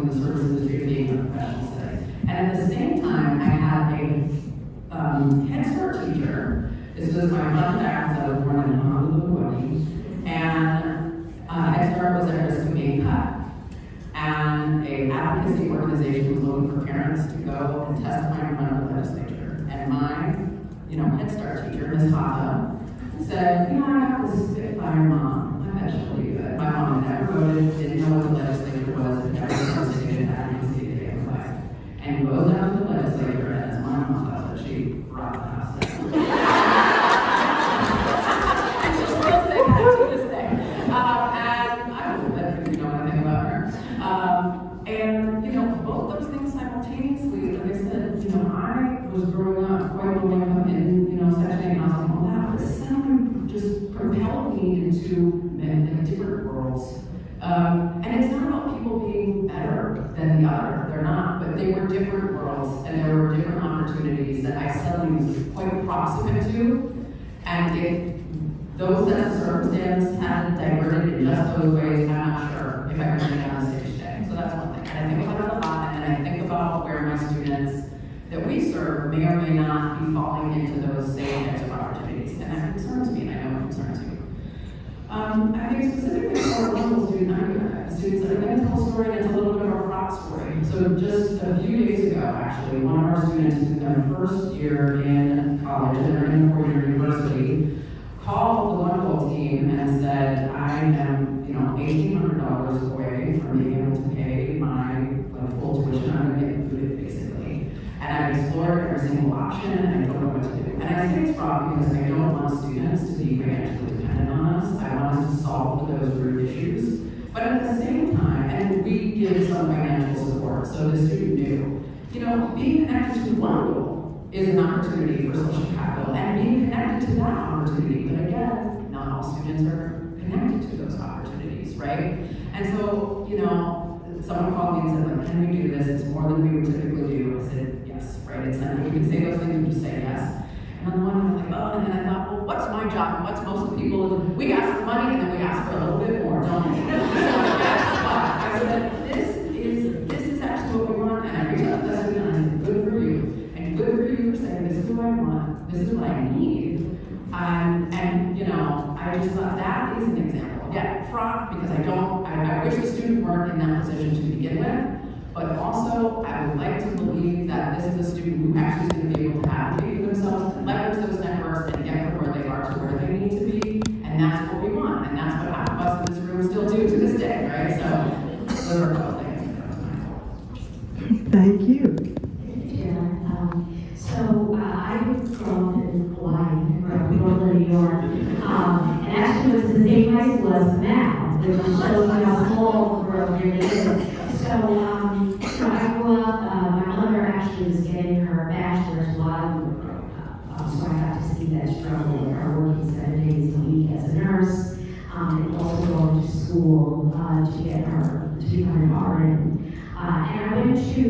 the services due to being in a professional setting. And at the same time, I had a Head Start teacher. This was my fun fact, I was born in Honolulu, and Head Start was at risk of being cut. And a advocacy organization was looking for parents to go and testify in front of the legislature. And my, Head Start teacher, Ms. Hata, said, I got this Spitfire mom. I bet she'll be good. My mom had never voted, didn't know what the legislature was, and never participated in advocacy a day of her life. And goes down to the legislature, and as my mom does it, she brought the house down. And she still says that to this day. And I don't know anything about her. Both those things simultaneously, like I said, I was growing up quite low income in, Section 8 housing, all that, but someone just propelled me into different worlds. And it's not about people being better than the other, they're not, but they were different worlds, and there were different opportunities that I suddenly was quite proximate to, and if those sets of circumstances hadn't diverted in just those ways, I'm not sure if I could be on the stage today. So that's one thing. And I think about it a lot, and I think about where my students that we serve may or may not be falling into those same types of opportunities. And that concerns me, and I know it concerns you. I think specifically for local students, I'm going to tell a story, and it's a little bit of a rock story. So just a few days ago, actually, one of our students who's in their first year in college, and they're in a four-year university, called the One Goal team and said, I am, $1,800 away from being able to pay my full tuition. I'm going to get included, basically. And I've explored every single option, and I don't know what to do. And I say it's wrong because I don't want students to be financially dependent on us. I want us to solve those root issues. But at the same time, and we give some financial support, so the student knew, being connected to One Goal is an opportunity for social capital, and being connected to that opportunity. But again, not all students are connected to those opportunities, right? And so, someone called me and said, can we do this? It's more than we would typically do. I said, yes, right? It's not, we can say those things and just say yes. And on the one hand, I'm like, and then I thought, well, what's my job? And what's most of the people? We ask for money, and then we ask for a little bit more, don't we? So I said, this is actually what we want. And I reached out to that student, and I said, good for you. And good for you for saying, this is what I want. This is what I need. I just thought that is an example. Yeah, fraught, because I wish the student weren't in that position to begin with, but also I would like to believe that this is a student who actually is going to be able to advocate for themselves and leverage those networks and get from where they are to where they need to be, and that's what we want, and that's what half of us in this room still do to this day, right? So those are a couple things. Thank you. I grew up in Hawaii, grew up in Brooklyn, New York, and actually was the same high school as math, which shows how small the world really is. So I grew up, my mother actually was getting her bachelor's while we were growing up, so I got to see that struggle of her working 7 days a week as a nurse, and also going to school to get her to become an RN. And I went to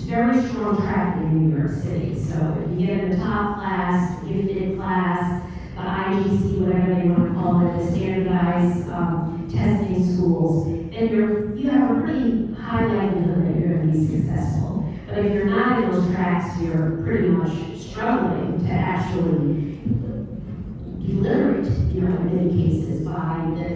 very strong track in New York City. So if you get in the top class, gifted class, the IGC, whatever they want to call it, the standardized testing schools, then you have a pretty high likelihood that you're going to be successful. But if you're not in those tracks, you're pretty much struggling to actually be literate, in many cases, by,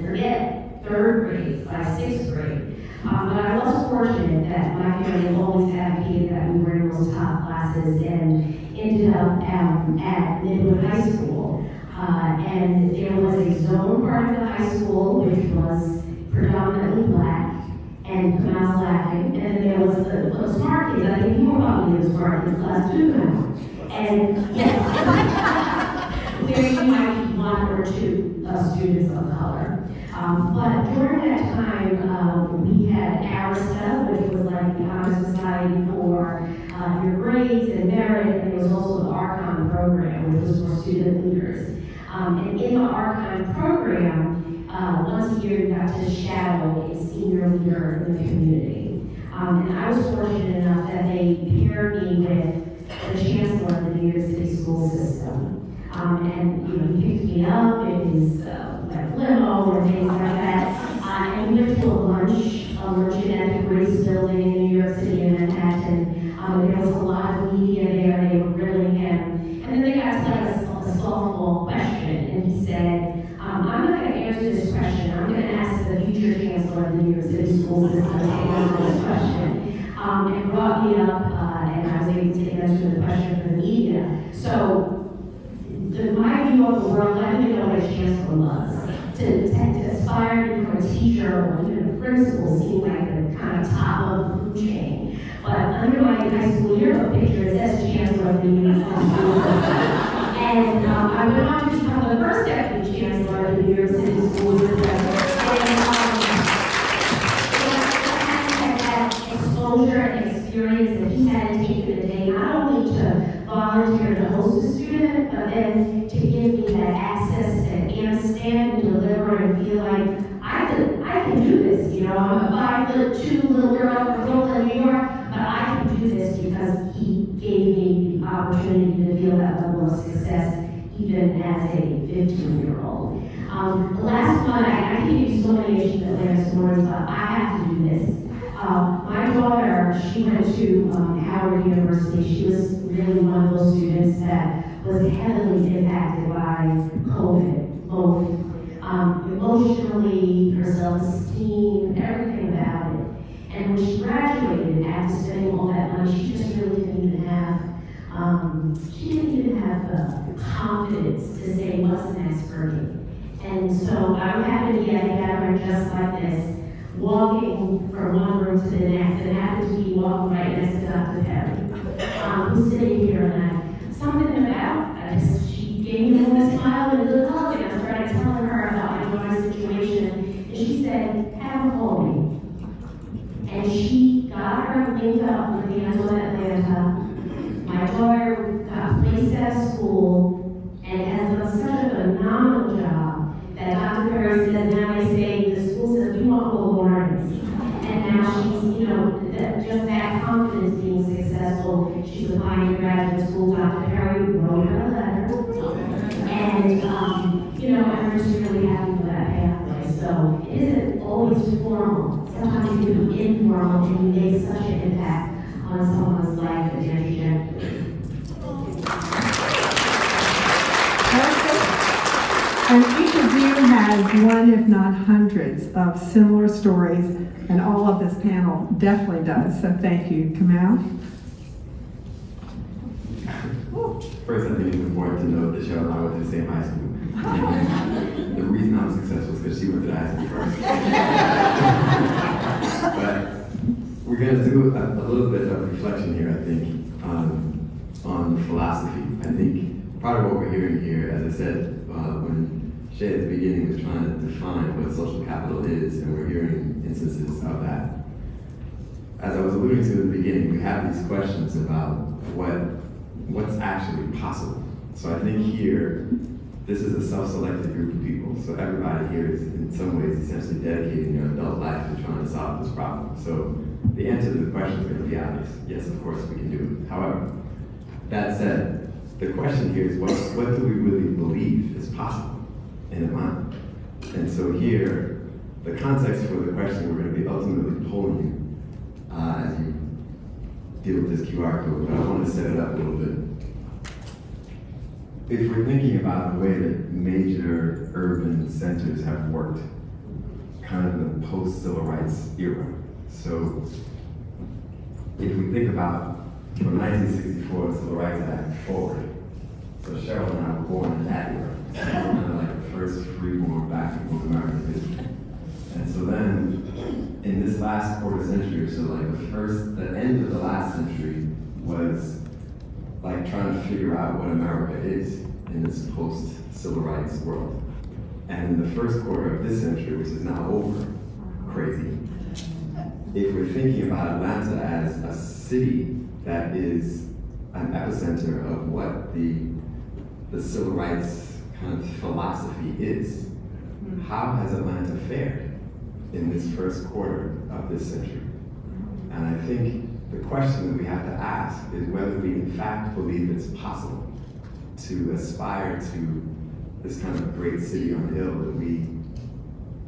forget 3rd grade, by 6th grade. But I was fortunate that my family always advocated that we were in those top classes and ended up at Midwood High School. And there was a zone part of the high school which was predominantly black, and I was laughing. And then there was the smart kids. I think you were probably in the smart kids class too now. And yes, there you might be 1 or 2 students of color. But during that time, we had ARISTA, which was like the Honor Society for your grades and merit, and there was also the Archon program, which was for student leaders. And in the Archon program, once a year you got to shadow a senior leader in the community. And I was fortunate enough that they paired me with the chancellor of the New York City school system. And he picked me up in his limo or things like that, and we went to a lunch genetic race building in New York City and Manhattan. There was a lot of media there, they were grilling him. And then they got to like a softball question, and he said, I'm not going to answer this question. I'm going to ask the future chancellor of the New York City School System to answer this question. And brought me up, and I was able to answer the question for the media. So, my view of the world, I didn't know what a chancellor was. To aspire to become a teacher or even a principal seemed like the kind of top of the food chain. But under my high school yearbook picture, it says chancellor of the University School System. And I went on to become the first deputy chancellor of the New York City School System. That exposure and experience that he had taken a day, not only to volunteer to host a student, but then to give me that access to stand and deliver and feel like I can do this. You know, I'm a 5'2" little girl from Brooklyn, New York, but I can do this because he gave me the opportunity to feel that level of success even as a 15-year-old. The last one, I can give you so many Atlanta stories, but I have to do this. My daughter, she went to Howard University. She was really one of those students that was heavily impacted by COVID, both emotionally, her self-esteem, everything about it. And when she graduated, after spending all that money, she just really didn't even have the confidence to say what's next for me. And so I happened to get together just like this, walking from one room to the next, and happened to be walking right next to Dr. Perry, who's sitting here, and something about, she gave me a little smile and a good hug, and I started telling her about my daughter's situation, and she said, have her call me. And she got her linked up with the Angela Atlanta. My daughter got placed at school and has done such a phenomenal job that Dr. Perry says now they say the school says we want Will Lawrence. And now she's, just that confidence being successful. She's applying to graduate school. Dr. Perry wrote her a letter. And, I'm just really happy for that pathway. So it isn't always formal. Sometimes you can be informal and you make such an impact on someone's life and their trajectory. And each of you has one, if not hundreds, of similar stories, and all of this panel definitely does. So thank you. Kamal? First, I think it's important to note that Cheryl and I went to the same high school. And the reason I'm successful is because she went to the high school first. But we're going to do a little bit of reflection here, I think, on philosophy. I think part of what we're hearing here, as I said, when Shay at the beginning was trying to define what social capital is, and we're hearing instances of that. As I was alluding to in the beginning, we have these questions about what's actually possible. So I think here, this is a self-selected group of people. So everybody here is in some ways essentially dedicating their adult life to trying to solve this problem. So the answer to the question is going to be obvious. Yes, of course we can do it. However, that said, the question here is what do we really believe is possible in a mind? And so here, the context for the question we're going to be ultimately polling you as you deal with this QR code, but I want to set it up a little bit. If we're thinking about the way that major urban centers have worked, kind of in the post-civil rights era. So if we think about from 1964, the Civil Rights Act forward, so Cheryl and I were born in that era. So we're kind of like the first freeborn Black people in American history. And so then, in this last quarter century, so like the end of the last century was like trying to figure out what America is in this post-civil rights world. And in the first quarter of this century, which is now over, crazy, if we're thinking about Atlanta as a city that is an epicenter of what the civil rights kind of philosophy is, how has Atlanta fared in this first quarter of this century? And I think the question that we have to ask is whether we in fact believe it's possible to aspire to this kind of great city on the hill that we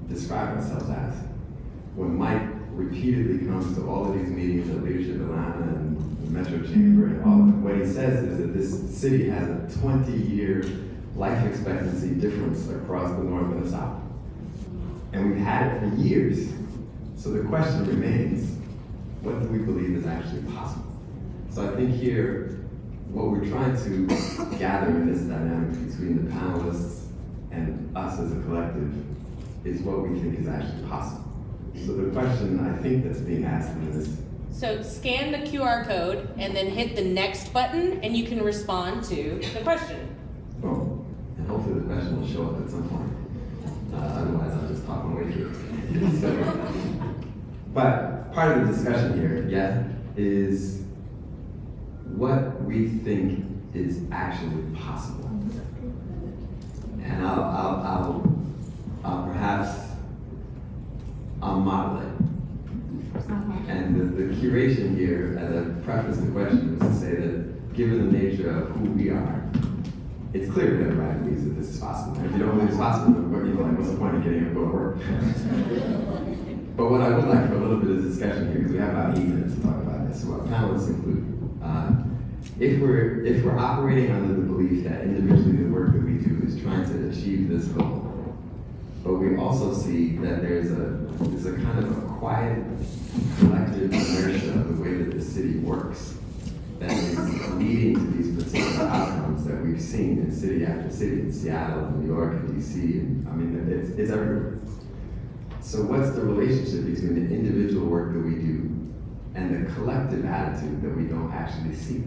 describe ourselves as. When Mike repeatedly comes to all of these meetings at Leadership Atlanta and the Metro Chamber and all. What he says is that this city has a 20-year life expectancy difference across the North and the South. And we've had it for years. So the question remains, what do we believe is actually possible? So I think here, what we're trying to gather in this dynamic between the panelists and us as a collective is what we think is actually possible. So the question I think that's being asked in this. So scan the QR code and then hit the next button and you can respond to the question. Oh, and hopefully the question will show up at some point. Otherwise I'll just talk my way through it. So, but part of the discussion here, is what we think is actually possible. And I'll perhaps model it. And the curation here, as I preface the question, was to say that given the nature of who we are, it's clear that everybody believes that this is possible. And if you don't believe it's possible, then what's the point of getting up and go to work? But what I would like for a little bit of discussion here, because we have about 8 minutes to talk about this, so our panelists include. If we're operating under the belief that individually the work that we do is trying to achieve this goal, but we also see that there's a kind of a quiet collective inertia of the way that the city works that is leading to these particular outcomes that we've seen in city after city, in Seattle, New York, and DC, and I mean, it's everywhere. So what's the relationship between the individual work that we do and the collective attitude that we don't actually see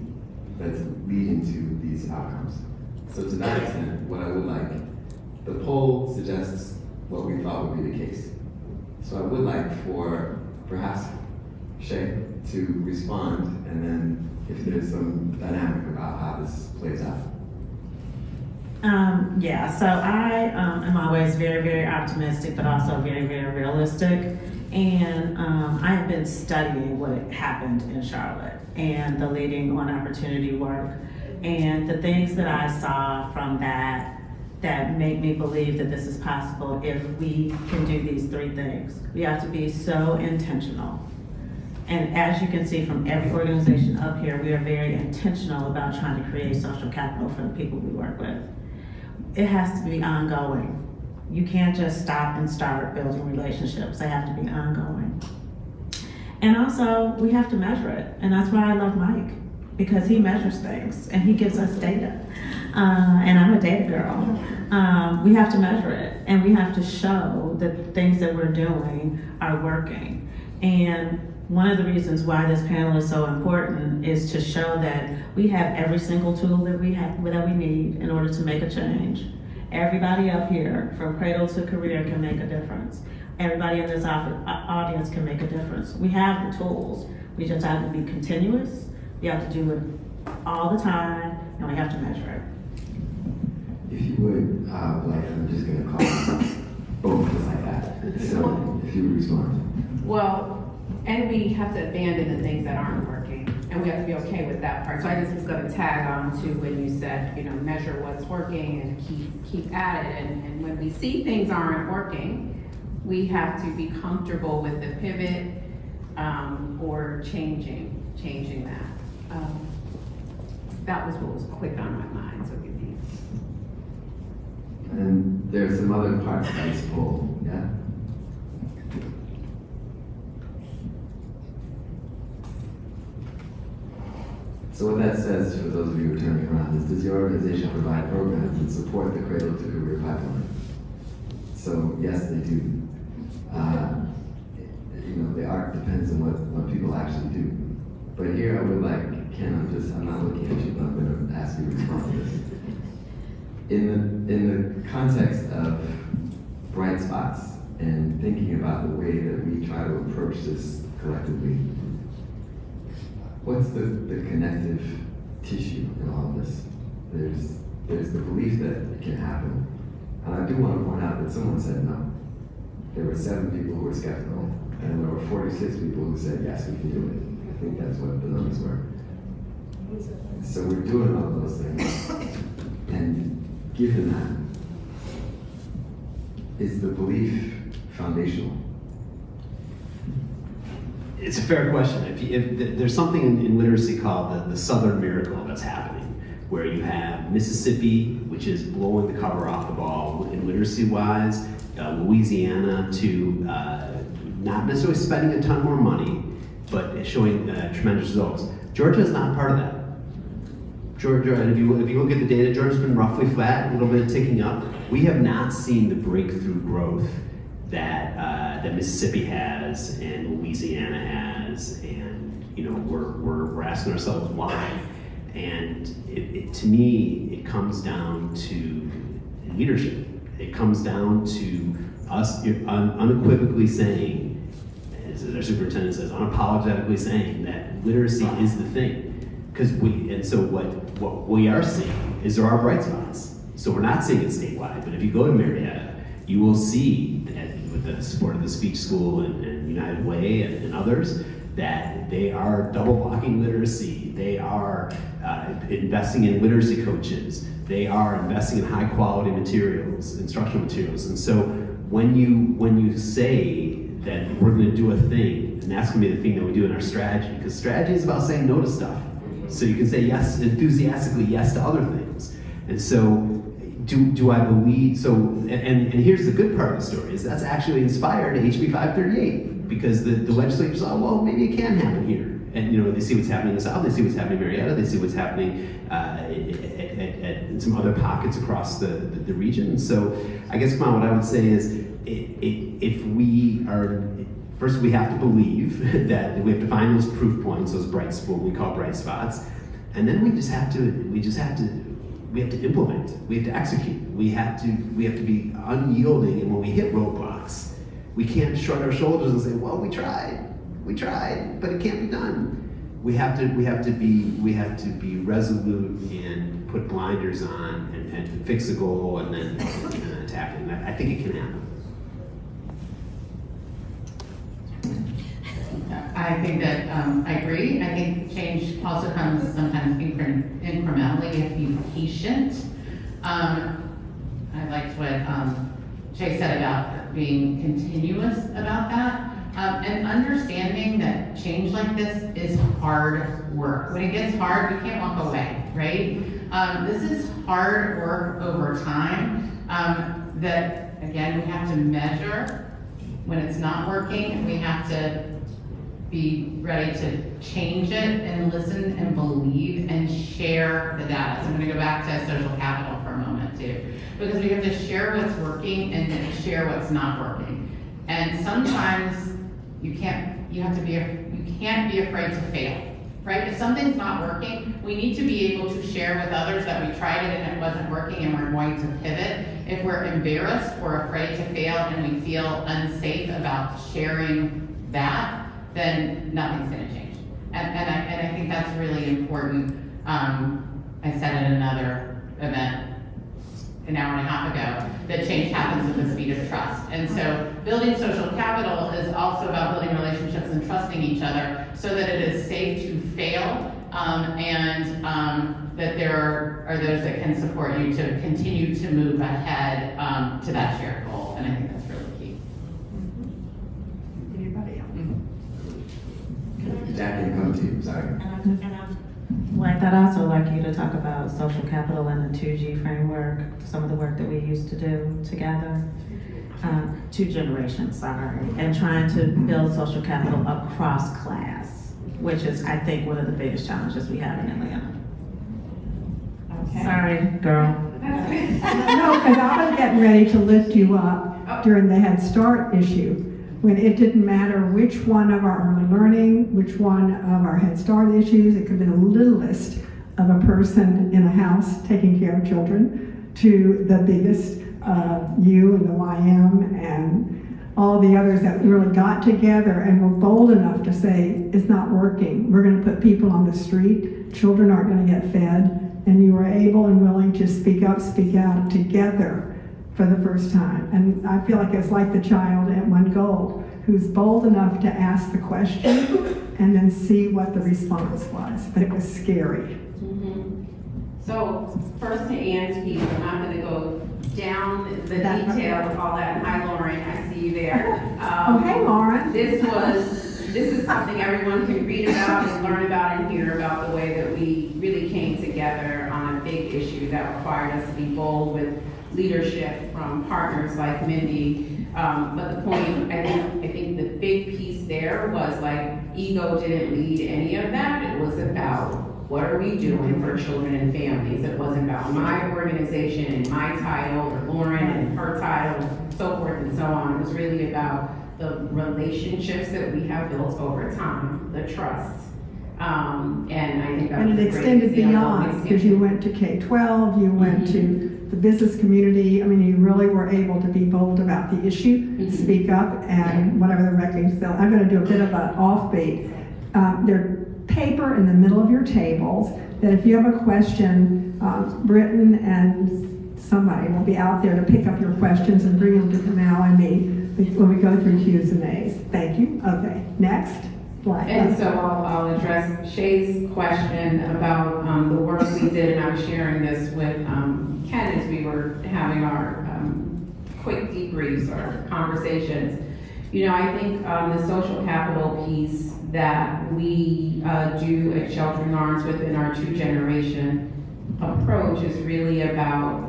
that's leading to these outcomes? So to that extent, what I would like, the poll suggests what we thought would be the case. So I would like for perhaps Shay to respond, and then if there's some dynamic about how this plays out. So I am always very, very optimistic, but also very, very realistic. And I have been studying what happened in Charlotte and the Leading on Opportunity work, and the things that I saw from that make me believe that this is possible if we can do these 3 things. We have to be so intentional. And as you can see from every organization up here, we are very intentional about trying to create social capital for the people we work with. It has to be ongoing. You can't just stop and start building relationships. They have to be ongoing. And also, we have to measure it. And that's why I love Mike, because he measures things and he gives us data. And I'm a data girl. We have to measure it, and we have to show that things that we're doing are working. And one of the reasons why this panel is so important is to show that we have every single tool that we need in order to make a change. Everybody up here, from cradle to career, can make a difference. Everybody in this audience can make a difference. We have the tools. We just have to be continuous. We have to do it all the time, and we have to measure it. If you would, I'm just going to call both just like that. So if you would respond. Well, and we have to abandon the things that aren't working, and we have to be okay with that part. So I just was going to tag on to when you said, measure what's working and keep at it. And when we see things aren't working, we have to be comfortable with the pivot or changing that. That was what was quick on my mind. So give me. And there's some other parts of this poll, yeah? So what that says, for those of you who are turning around, is does your organization provide programs that support the Cradle-to-Career pipeline? So yes, they do. The art depends on what people actually do. But here I would like, Ken, I'm not looking at you, but I'm going to ask you to respond to this. In the context of bright spots and thinking about the way that we try to approach this collectively, what's the connective tissue in all of this? There's the belief that it can happen. And I do want to point out that someone said no. There were 7 people who were skeptical, and there were 46 people who said, yes, we can do it. I think that's what the numbers were. So we're doing all of those things. And given that, is the belief foundational? It's a fair question. If there's something in literacy called the Southern Miracle that's happening, where you have Mississippi, which is blowing the cover off the ball in literacy-wise, Louisiana to not necessarily spending a ton more money, but showing tremendous results. Georgia is not part of that. Georgia, and if you look at the data, Georgia's been roughly flat, a little bit ticking up. We have not seen the breakthrough growth that Mississippi has and Louisiana has, and we're asking ourselves why. And to me, it comes down to leadership. It comes down to us unequivocally saying, as our superintendent says, unapologetically saying that literacy is the thing. So what we are seeing is there are bright spots. So we're not seeing it statewide, but if you go to Marietta, you will see that with the support of the Speech School and United Way and others, that they are double blocking literacy. They are investing in literacy coaches. They are investing in high quality materials, instructional materials. And so when you say that we're going to do a thing, and that's going to be the thing that we do in our strategy, because strategy is about saying no to stuff. So you can say yes, enthusiastically yes to other things. And so do I believe, so, and here's the good part of the story, is that's actually inspired HB 538, because the legislature saw, well, maybe it can happen here. And they see what's happening in the South, they see what's happening in Marietta, they see what's happening in some other pockets across the region. And so I guess, come on, what I would say is, if we are, first we have to believe that we have to find those proof points, those what we call bright spots, and then we have to implement, we have to execute, we have to be unyielding, and when we hit roadblocks, we can't shrug our shoulders and say, well, we tried, but it can't be done. We have to be resolute and put blinders on and fix a goal and then attack it. And I think it can happen. I think that I agree. I think change also comes sometimes incrementally. You have to be patient. I liked what Jay said about being continuous about that. And understanding that change like this is hard work. When it gets hard, we can't walk away, right? This is hard work over time that, again, we have to measure. When it's not working, we have to be ready to change it and listen and believe and share the data. So I'm going to go back to social capital for a moment too, because we have to share what's working and then share what's not working. And sometimes you can't be afraid to fail, right? If something's not working, we need to be able to share with others that we tried it and it wasn't working and we're going to pivot. If we're embarrassed or afraid to fail and we feel unsafe about sharing that, then nothing's going to change. And I think that's really important. I said at another event an hour and a half ago that change happens at the speed of trust. And so building social capital is also about building relationships and trusting each other so that it is safe to fail and that there are those that can support you to continue to move ahead to that shared goal. And I think that's really key. Anybody else? Jackie, come to you, sorry. I'd also like you to talk about social capital and the 2G framework, some of the work that we used to do together. 2 generations, sorry, and trying to build social capital across class, which is, I think, one of the biggest challenges we have in Atlanta. Okay. Sorry, girl. No, because I was getting ready to lift you up during the Head Start issue, when it didn't matter which one of our early learning, which one of our Head Start issues, it could be the littlest of a person in a house taking care of children, to the biggest U and the YM and all the others that really got together and were bold enough to say, it's not working. We're going to put people on the street. Children aren't going to get fed. And you were able and willing to speak up, speak out together for the first time. And I feel like it's like the child at One Gold who's bold enough to ask the question and then see what the response was. But it was scary. Mm-hmm. So first to Ann's piece, I'm not going to go down the detail of all that. Hi, Lauren, I see you there. Oh, hey, Lauren. This was this is something everyone can read about and learn about and hear about the way that we really came together on a big issue that required us to be bold with leadership from partners like Mindy. But the point, I think the big piece there was like, ego didn't lead any of that. It was about what are we doing for children and families. It wasn't about my organization and my title or Lauren and her title, so forth and so on. It was really about the relationships that we have built over time, the trust. And I think that And was it a great extended example. beyond, because you went to K-12, you went to the business community. I mean, you really were able to be bold about the issue, speak up, and whatever the records. I'm going to do a bit of an offbeat. There's paper in the middle of your tables that if you have a question, Britton and somebody will be out there to pick up your questions and bring them to Kamal and me when we go through Q's and A's. Thank you. Okay, next. And so I'll address Shay's question about the work we did, and I was sharing this with Ken as we were having our quick debriefs or conversations. You know, I think the social capital piece that we do at Sheltering Arms within our 2-generation approach is really about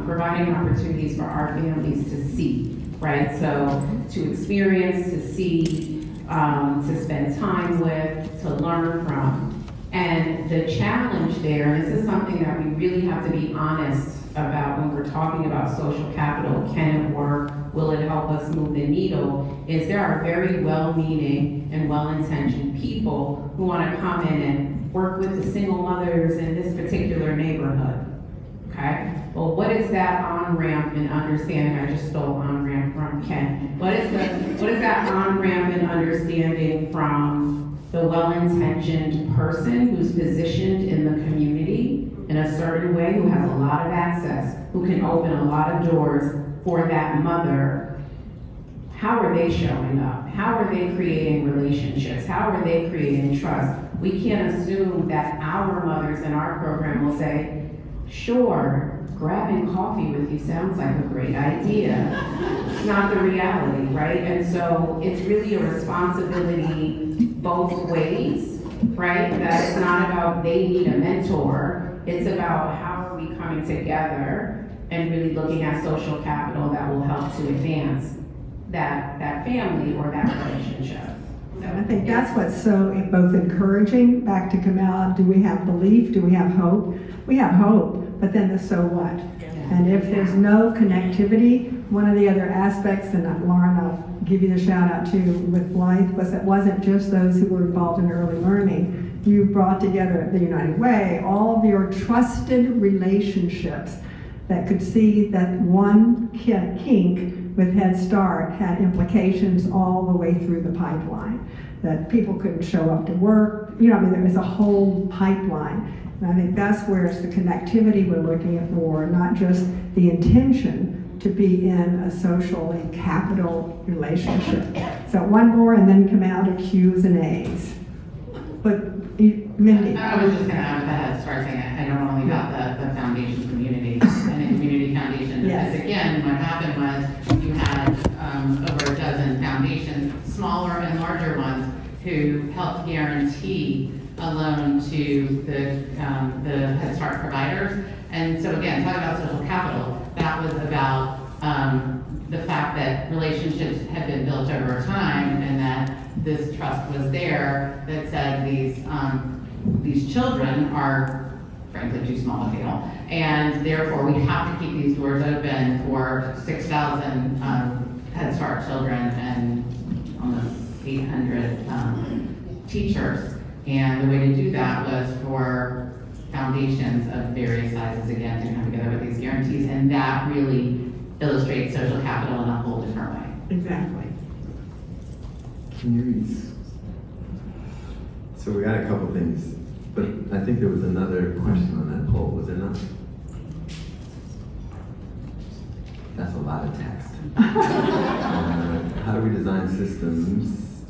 providing opportunities for our families to see, right? So to experience, to see, to spend time with, to learn from. And the challenge there, and this is something that we really have to be honest about when we're talking about social capital, can it work, will it help us move the needle, is there are very well-meaning and well-intentioned people who want to come in and work with the single mothers in this particular neighborhood, okay? Well, what is that on-ramp in understanding? I just stole on-ramp from Ken. What is that on-ramp in understanding from the well-intentioned person who's positioned in the community in a certain way, who has a lot of access, who can open a lot of doors for that mother? How are they showing up? How are they creating relationships? How are they creating trust? We can't assume that our mothers in our program will say, sure, grabbing coffee with you sounds like a great idea. It's not the reality, right? And so it's really a responsibility both ways, right? That it's not about they need a mentor. It's about how are we coming together and really looking at social capital that will help to advance that family or that relationship. So, I think that's what's so both encouraging. Back to Kamal, do we have belief? Do we have hope? We have hope, but then the so what? And if there's no connectivity, one of the other aspects, and Lauren, I'll give you the shout out too, with Blythe, was it wasn't just those who were involved in early learning. You brought together at the United Way all of your trusted relationships that could see that one kink with Head Start had implications all the way through the pipeline. That people couldn't show up to work, you know, I mean, there was a whole pipeline. And I think that's where it's the connectivity we're looking at for, not just the intention to be in a socially capital relationship. So one more and then come out of Q's and A's. But Mindy. I was just going to add to that, start saying I know only about the foundation community and the community foundation. Yes. Because again, what happened was you had over a dozen foundations, smaller and larger ones, who helped guarantee a loan to the Head Start providers. And so again, talking about social capital, that was about the fact that relationships had been built over time and that this trust was there that said these children are frankly too small to fail. And therefore we have to keep these doors open for 6,000 Head Start children and almost 800 teachers. And the way to do that was for foundations of various sizes, again, to come together with these guarantees, and that really illustrates social capital in a whole different way. Exactly. Can you read? So we got a couple things, but I think there was another question on that poll, was there not? That's a lot of text. How do we design systems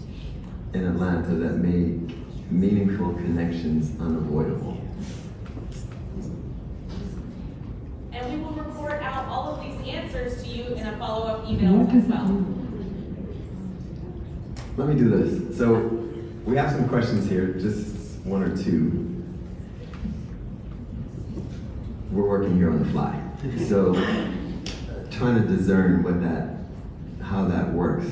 in Atlanta that make meaningful connections unavoidable? And we will report out all of these answers to you in a follow-up email as well. Let me do this. So we have some questions here, just one or two. We're working here on the fly. So trying to discern how that works.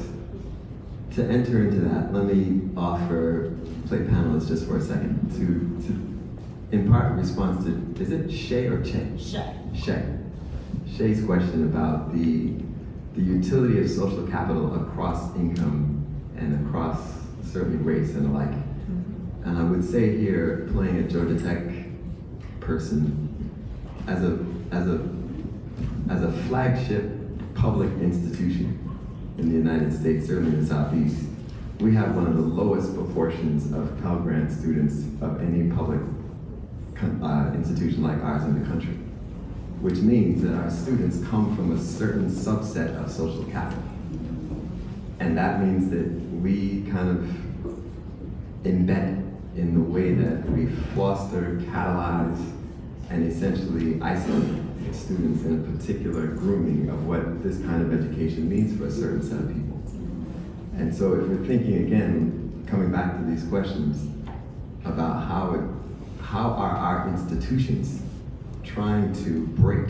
To enter into that, let me play panelists just for a second to in part response to, is it Shay or Che? Shay. Shay's question about the utility of social capital across income and across certainly race and alike. And I would say here, playing a Georgia Tech person, as a flagship public institution in the United States, certainly in the Southeast, we have one of the lowest proportions of Pell Grant students of any public institution like ours in the country, which means that our students come from a certain subset of social capital. And that means that we kind of embed in the way that we foster, catalyze, and essentially isolate students in a particular grooming of what this kind of education means for a certain set of people. And so if we're thinking again, coming back to these questions about how are our institutions trying to break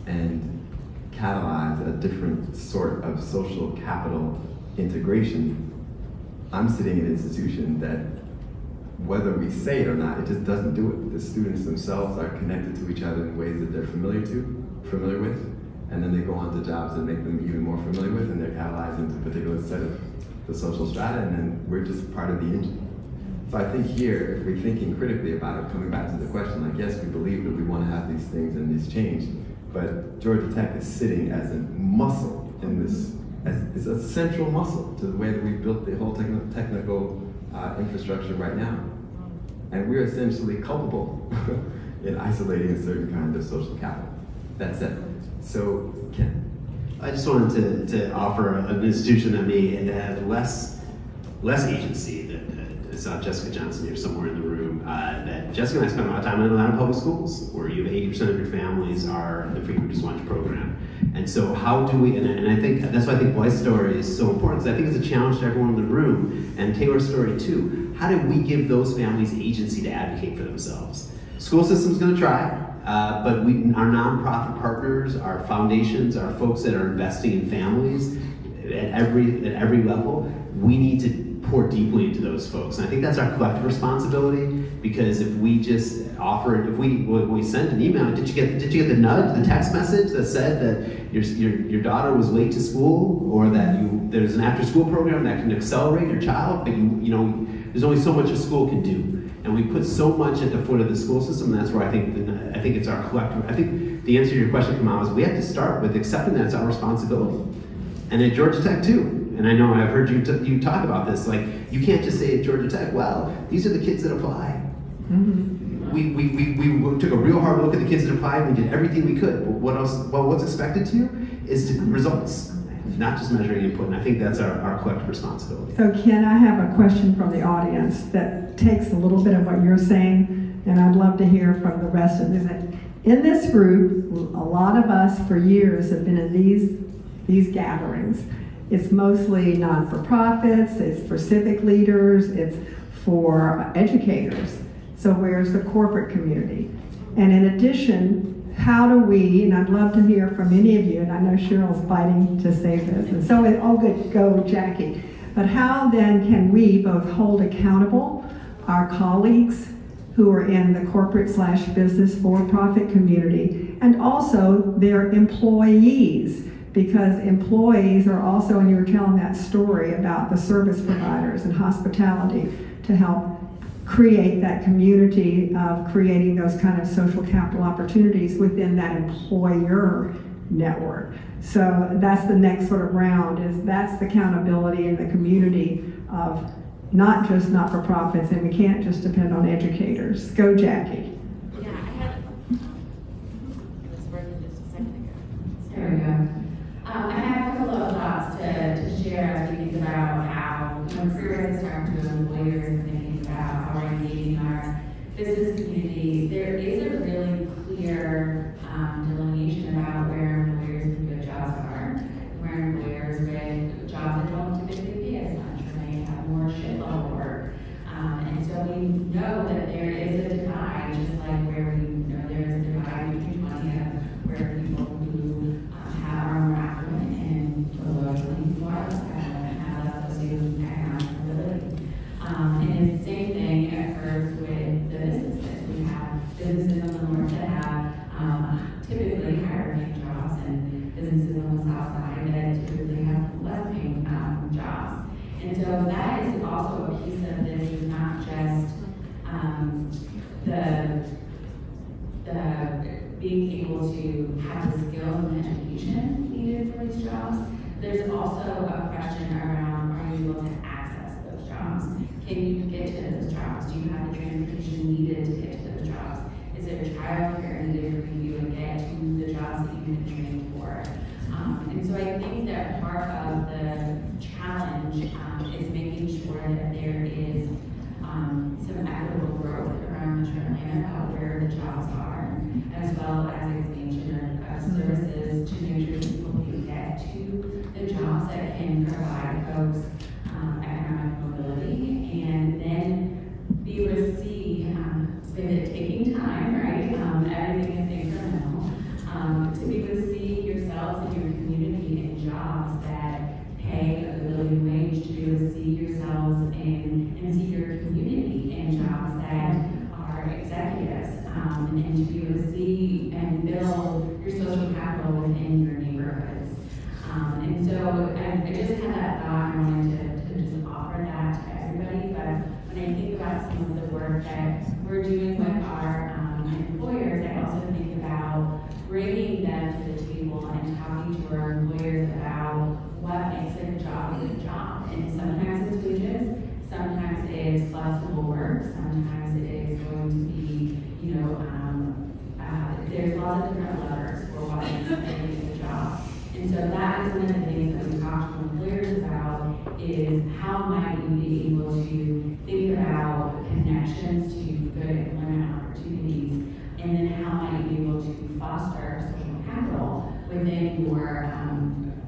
and catalyze a different sort of social capital integration, I'm sitting in an institution that, whether we say it or not, it just doesn't do it. The students themselves are connected to each other in ways that they're familiar with, and then they go on to jobs that make them even more familiar with, and they're catalyzed into a particular set of the social strata, and then we're just part of the engine. So I think here, if we're thinking critically about it, coming back to the question, like, yes, we believe that we want to have these things and these change, but Georgia Tech is sitting as a muscle in this, it's a central muscle to the way that we built the whole technical infrastructure right now. And we're essentially culpable in isolating a certain kind of social capital. That's it. So, Ken. I just wanted to offer an institution that may have less agency. That saw Jessica Johnson here somewhere in the room. That Jessica and I spent a lot of time in Atlanta public schools, where you have 80% of your families are in the free reduced lunch program. And so how do we, and I think, that's why I think Blythe's story is so important, because I think it's a challenge to everyone in the room, and Taylor's story too. How do we give those families agency to advocate for themselves? School system's gonna try, but our nonprofit partners, our foundations, our folks that are investing in families at every level, we need to pour deeply into those folks. And I think that's our collective responsibility, because if we just offer it, if we send an email, did you get the nudge, the text message that said that your daughter was late to school, or that there's an after school program that can accelerate your child, but there's only so much a school can do. And we put so much at the foot of the school system, and that's where I think it's our collective, I think the answer to your question, Kamal, is we have to start with accepting that it's our responsibility. And at Georgia Tech too. And I know I've heard you talk about this, like, you can't just say at Georgia Tech, well, these are the kids that apply. Mm-hmm. We took a real hard look at the kids that applied, we did everything we could. But what else? Well, what's expected to you is results, not just measuring input, and I think that's our collective responsibility. So Ken, I have a question from the audience that takes a little bit of what you're saying, and I'd love to hear from the rest of it. In this group, a lot of us for years have been in these gatherings. It's mostly not-for-profits, it's for civic leaders, it's for educators. So where's the corporate community? And in addition, how do we, and I'd love to hear from any of you, and I know Cheryl's fighting to say this, and so good, go Jackie. But how then can we both hold accountable our colleagues who are in the corporate/business for-profit community, and also their employees? Because employees are also, and you were telling that story about the service providers and hospitality to help create that community of creating those kind of social capital opportunities within that employer network. So that's the next sort of round, that's the accountability in the community of not just not-for-profits, and we can't just depend on educators. Go Jackie. Yeah, this working just a second ago. There we go. I have a couple of thoughts to share as we think about how, when career talk to employers and thinking about how we're engaging our business community, there is a really clear delineation about where employers with good jobs are, where employers with jobs that don't typically pay as much, or may have the skills and education needed for these jobs. There's also a question around, are you able to access those jobs? Can you get to those jobs? Do you have the transportation needed to get to those jobs? Is there childcare needed for you to get to the jobs that you've been trained for? And so I think that part of the challenge is making sure that there is some equitable growth around Metro Atlanta about where the jobs are, as well as expansion of services to make sure people can get to the jobs that can provide folks economic mobility, and then be able to see, with it taking time, right? Everything is incremental. To be able to see yourselves and your community in jobs that pay a good living wage, to be able to see yourselves and see your community in jobs that are executives, and to be able to see and build your social capital within your neighborhoods. And so I just had that thought, I wanted to just offer that to everybody, but when I think about some of the work that we're doing with our employers, I also think about bringing them to the table and talking to our employers about what makes a job a good job. And sometimes it's wages, sometimes it's flexible work, sometimes it is going to be, there's lots of different levers for what makes a good job. And so that is one of the things that we talk to employers about, is how might you be able to think about connections to good employment opportunities, and then how might you be able to foster social capital within your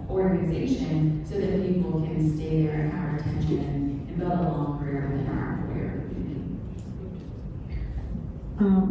organization so that people can stay there and have retention and build a long career within our employer community.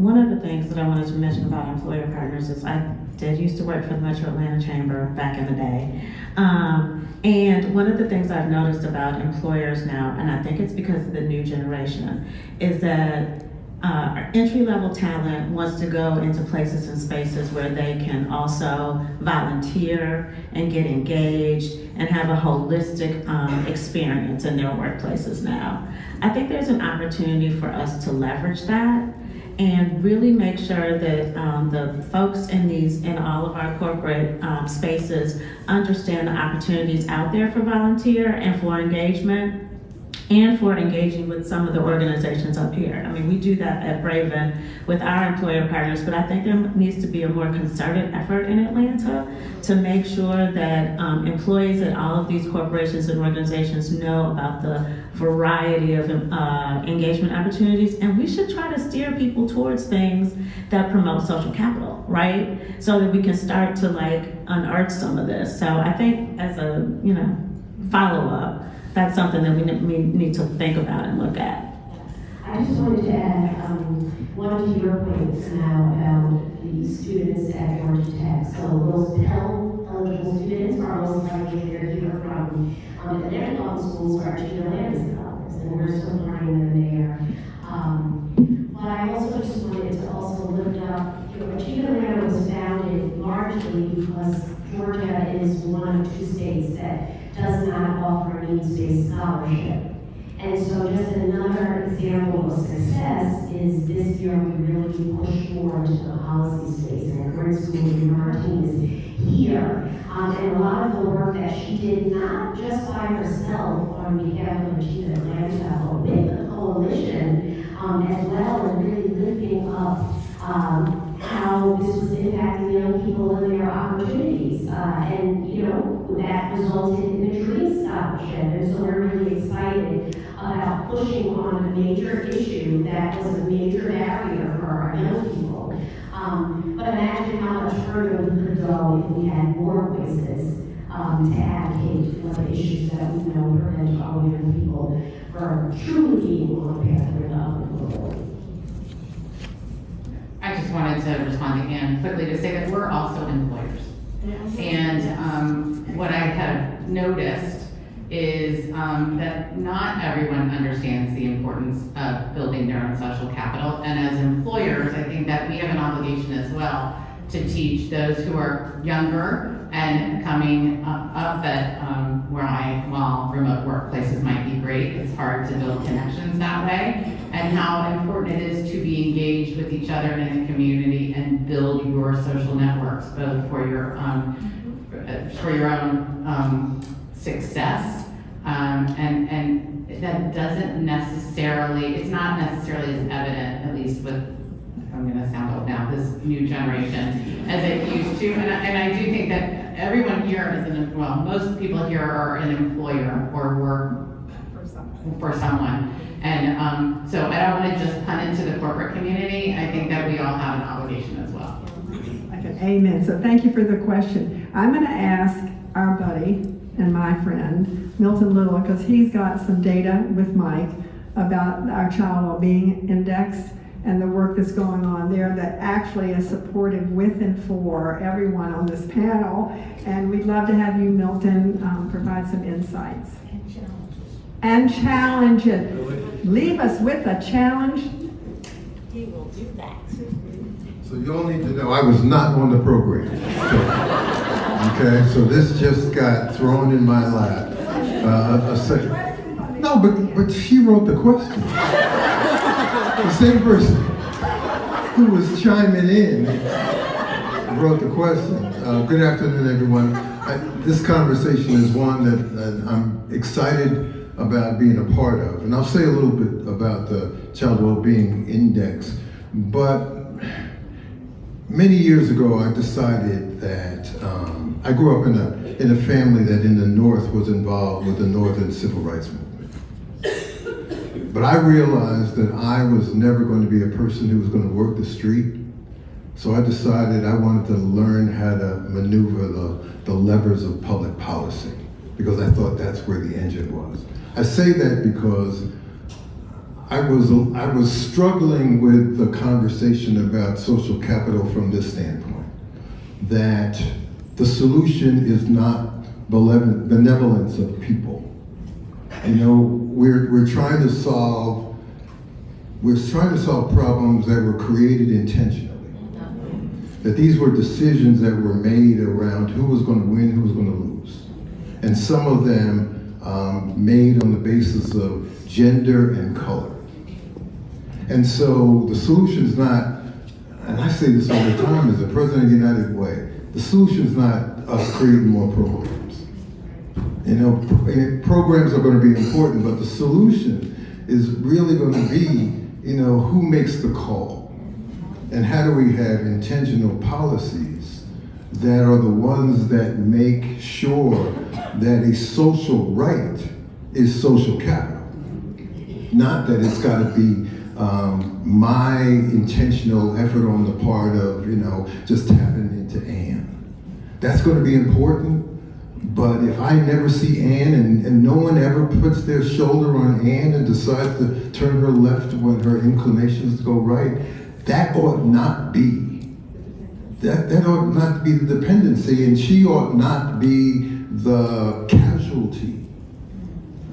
One of the things that I wanted to mention about employer partners is I did used to work for the Metro Atlanta Chamber back in the day. And one of the things I've noticed about employers now, and I think it's because of the new generation, is that our entry-level talent wants to go into places and spaces where they can also volunteer and get engaged and have a holistic experience in their workplaces now. I think there's an opportunity for us to leverage that and really make sure that the folks in all of our corporate spaces understand the opportunities out there for volunteer and for engagement, and for engaging with some of the organizations up here. I mean, we do that at Braven with our employer partners, but I think there needs to be a more concerted effort in Atlanta to make sure that employees at all of these corporations and organizations know about the variety of engagement opportunities, and we should try to steer people towards things that promote social capital, right? So that we can start to unearth some of this. So I think as a follow-up, that's something that we need to think about and look at. I just wanted to add one of your points now about the students at Georgia Tech. So those Pell eligible students are most likely they're here from the Metropolitan schools or Atlanta scholars, and we're supporting them there. But I also just wanted to also lift up, Atlanta was founded largely because Georgia is one of two states that does not offer a needs-based scholarship. And so just another example of success is this year we really pushed more into the policy space, and Current School in Martin is here. And a lot of the work that she did, not just by herself on behalf of Achieve Atlanta, but with the coalition as well, and really lifting up how this was impacting young people and their opportunities. And that resulted in the Dream Scholarship. And so we're really excited about pushing on a major issue that was a major barrier for our young people. But imagine how much further we could go if we had more voices to advocate for the issues that we know prevent our young people from truly being on a pathway to upward. I just wanted to respond to Ann quickly to say that we're also employers. And what I have noticed is that not everyone understands the importance of building their own social capital. And as employers, I think that we have an obligation as well to teach those who are younger and coming up that while remote workplaces might be great, it's hard to build connections that way, and how important it is to be engaged with each other in the community and build your social networks, both for your own success, and that doesn't necessarily, it's not necessarily as evident, at least with, I'm gonna sound old now, this new generation, as it used to, and I do think that everyone here is most people here are an employer or work for someone. And so I don't want to just punt into the corporate community. I think that we all have an obligation as well. Okay, amen. So thank you for the question. I'm going to ask our buddy and my friend, Milton Little, because he's got some data with Mike about our Child Wellbeing Index and the work that's going on there that actually is supportive with and for everyone on this panel. And we'd love to have you, Milton, provide some insights. And challenges. Leave us with a challenge. He will do that. So you all need to know I was not on the program. Okay, so this just got thrown in my lap. No, but she wrote the question. The same person who was chiming in wrote the question. Good afternoon, everyone. This conversation is one that I'm excited about being a part of. And I'll say a little bit about the Child Wellbeing Index. But many years ago, I decided that I grew up in a family that in the North was involved with the Northern Civil Rights Movement. But I realized that I was never going to be a person who was going to work the street. So I decided I wanted to learn how to maneuver the levers of public policy, because I thought that's where the engine was. I say that because I was struggling with the conversation about social capital from this standpoint, that the solution is not benevolence of people. You know, we're trying to solve problems that were created intentionally. That these were decisions that were made around who was going to win, who was going to lose. And some of them made on the basis of gender and color. And so the solution's not, and I say this all the time as the President of the United Way, the solution's not us creating more programs. You know, programs are going to be important, but the solution is really going to be, you know, who makes the call? And how do we have intentional policies that are the ones that make sure that a social right is social capital? Not that it's got to be my intentional effort on the part of, you know, just tapping into Ann. That's going to be important, but if I never see Ann and no one ever puts their shoulder on Ann and decides to turn her left when her inclinations go right, that ought not be. That ought not be the dependency, and she ought not be the casualty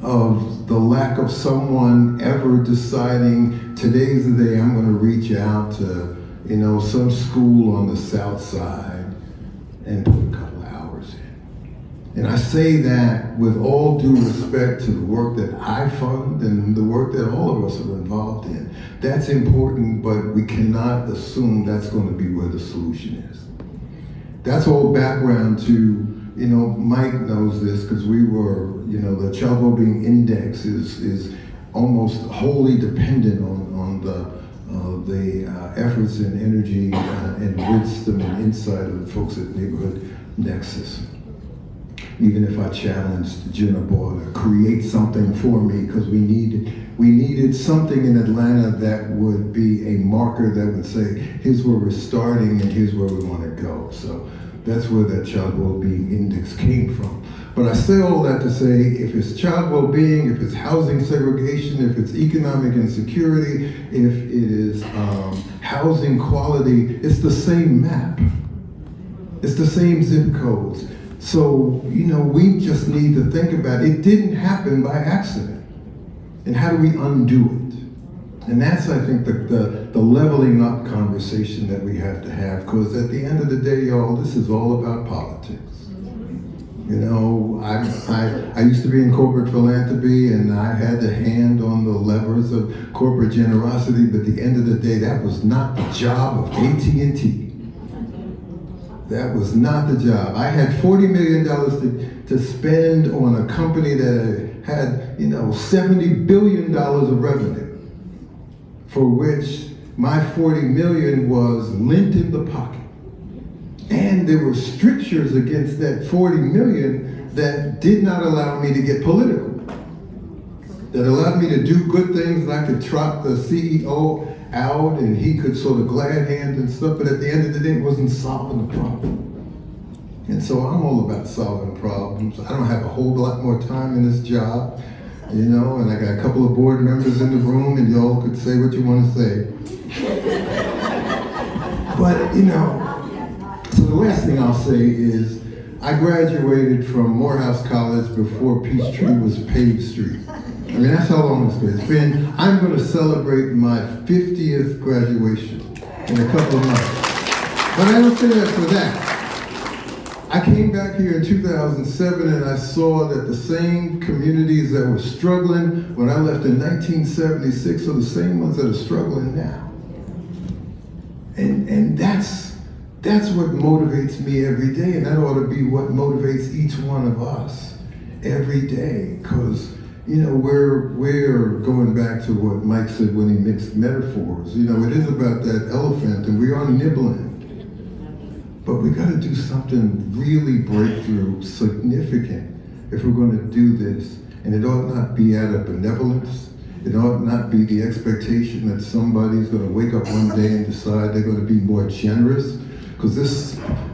of the lack of someone ever deciding today's the day I'm going to reach out to, you know, some school on the South Side and put a couple of hours in. And I say that with all due respect to the work that I fund and the work that all of us are involved in. That's important, but we cannot assume that's going to be where the solution is. That's all background to, you know, Mike knows this because we were, you know, the Child Wellbeing Index is almost wholly dependent on the efforts and energy and wisdom and insight of the folks at Neighborhood Nexus. Even if I challenged Jenna Ball to create something for me, because we needed something in Atlanta that would be a marker that would say, here's where we're starting and here's where we want to go. So that's where that Child Wellbeing Index came from. But I say all that to say, if it's child well-being, if it's housing segregation, if it's economic insecurity, if it is housing quality, it's the same map. It's the same zip codes. So, you know, we just need to think about it. It didn't happen by accident. And how do we undo it? And that's, I think, the leveling up conversation that we have to have, because at the end of the day, y'all, this is all about politics. You know, I used to be in corporate philanthropy, and I had the hand on the levers of corporate generosity, but at the end of the day, that was not the job of AT&T. That was not the job. I had $40 million to spend on a company that had, $70 billion of revenue, for which my $40 million was lint in the pocket. And there were strictures against that $40 million that did not allow me to get political. That allowed me to do good things, and I could trot the CEO out and he could sort of glad hand and stuff, but at the end of the day, it wasn't solving the problem. And so I'm all about solving problems. I don't have a whole lot more time in this job, and I got a couple of board members in the room, and y'all could say what you want to say. But, so the last thing I'll say is, I graduated from Morehouse College before Peachtree was paved street. I mean, that's how long it's been. I'm going to celebrate my 50th graduation in a couple of months. But I don't say that for that. I came back here in 2007 and I saw that the same communities that were struggling when I left in 1976 are the same ones that are struggling now. And that's what motivates me every day, and that ought to be what motivates each one of us every day, because we're going back to what Mike said when he mixed metaphors. It is about that elephant, and we are nibbling. But we got to do something really breakthrough, significant, if we're going to do this. And it ought not be out of benevolence. It ought not be the expectation that somebody's going to wake up one day and decide they're going to be more generous. Because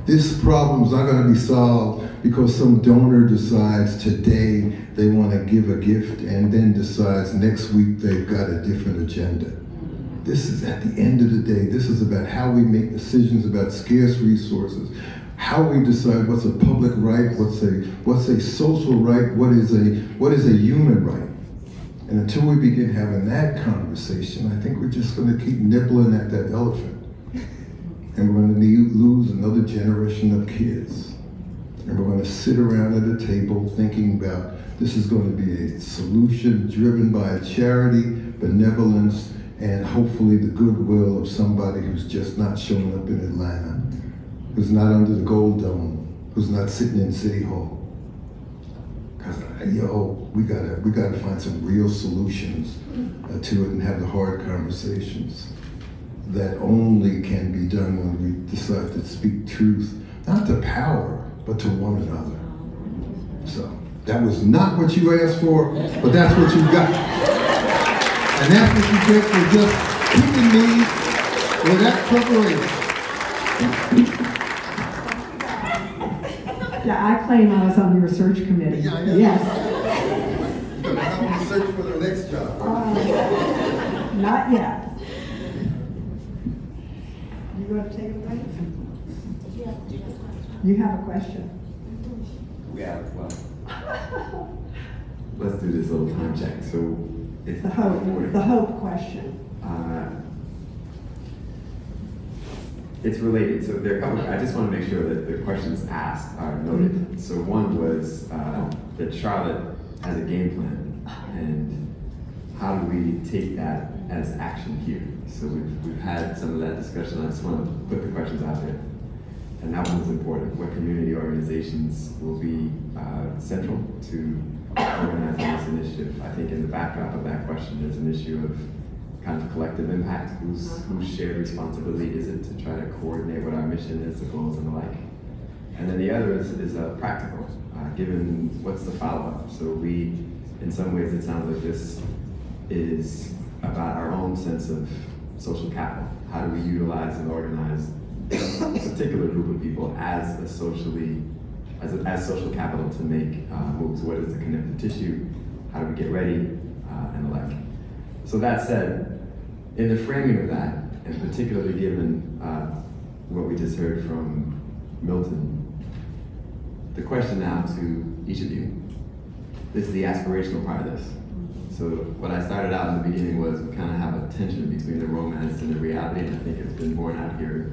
this problem's not going to be solved because some donor decides today they want to give a gift and then decides next week they've got a different agenda. This is, at the end of the day, this is about how we make decisions about scarce resources, how we decide what's a public right, what's a social right, what is a human right. And until we begin having that conversation, I think we're just going to keep nibbling at that elephant. And we're going to lose another generation of kids. And we're going to sit around at a table thinking about this is going to be a solution driven by charity, benevolence, and hopefully the goodwill of somebody who's just not showing up in Atlanta, who's not under the Gold Dome, who's not sitting in City Hall. Because, we gotta find some real solutions to it and have the hard conversations that only can be done when we decide to speak truth, not to power, but to one another. So, that was not what you asked for, but that's what you got. And that's what you get for just picking me without preparation. Yeah, I claim I was on your search committee. Yeah. Yes. You're gonna help me search for the next job. Not yet. You going to take a break? You have a question? We have a question. Let's do this little time check. So it's The hope question. It's related. So there are a couple. I just want to make sure that the questions asked are noted. So one was that Charlotte has a game plan, and how do we take that as action here? So we've had some of that discussion. I just want to put the questions out there. And that one's important. What community organizations will be central to organizing this initiative? I think in the backdrop of that question, there's an issue of kind of collective impact. Whose shared responsibility is it to try to coordinate what our mission is, the goals and the like? And then the other is practical, given what's the follow-up. So in some ways, it sounds like this is about our own sense of social capital. How do we utilize and organize a particular group of people as social capital to make moves? What is the connective tissue? How do we get ready? And the like. So that said, in the framing of that, and particularly given what we just heard from Milton, the question now to each of you, this is the aspirational part of this. So what I started out in the beginning was we kind of have a tension between the romance and the reality, and I think it's been borne out here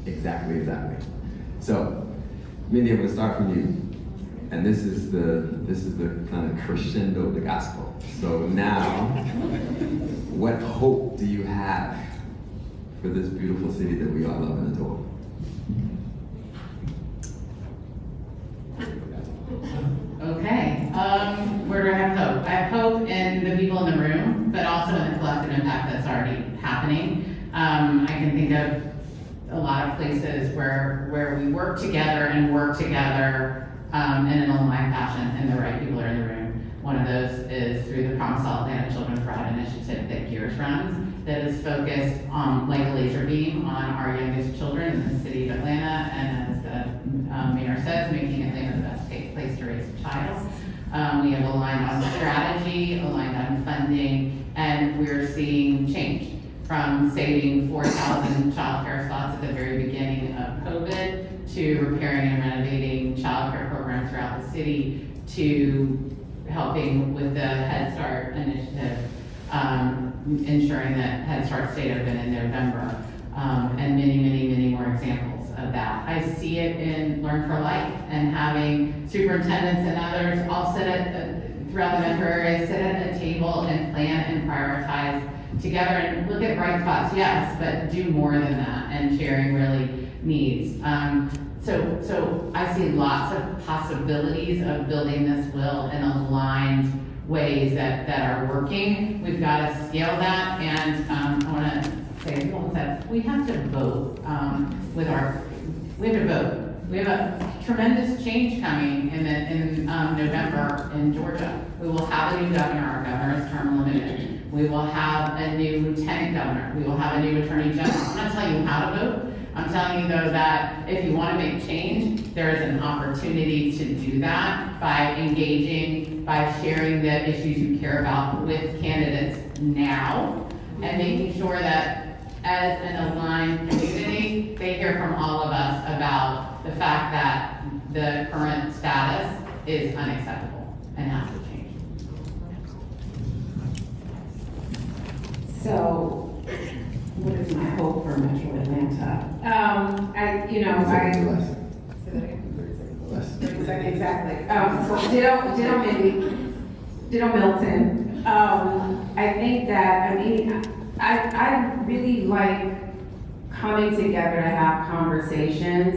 exactly. So, Mindy, I'm going to start from you. And this is the kind of crescendo of the gospel. So now, what hope do you have for this beautiful city that we all love and adore? Okay, where do I have hope? I have hope in the people in the room, but also in the collective impact that's already happening. I can think of a lot of places where we work together in an aligned fashion, and the right people are in the room. One of those is through the Promise All Atlanta Children's Pride Initiative that Gears runs, that is focused like a laser beam on our youngest children in the city of Atlanta, and as the mayor says, making Atlanta the best place to raise a child. We have aligned on strategy, aligned on funding, and we're seeing change from saving 4,000 childcare slots at the very beginning of COVID to repairing and renovating childcare programs throughout the city to helping with the Head Start initiative, ensuring that Head Start stayed open in November, and many, many, many more examples of that. I see it in Learn for Life and having superintendents and others all sit throughout the metro area, sit at a table and plan and prioritize together and look at bright spots, yes, but do more than that, and sharing really needs. So I see lots of possibilities of building this will in aligned ways that are working. We've got to scale that, and I want to say, we have to vote we have to vote. We have a tremendous change coming in November in Georgia. We will have a new governor. Our governor is term limited. We will have a new lieutenant governor. We will have a new attorney general. I'm not telling you how to vote. I'm telling you, though, that if you want to make change, there is an opportunity to do that by engaging, by sharing the issues you care about with candidates now, and making sure that as an aligned community, they hear from all of us about the fact that the current status is unacceptable and has to change. So, what is my hope for Metro Atlanta? Exactly. So ditto Milton. I think that, I really like coming together to have conversations,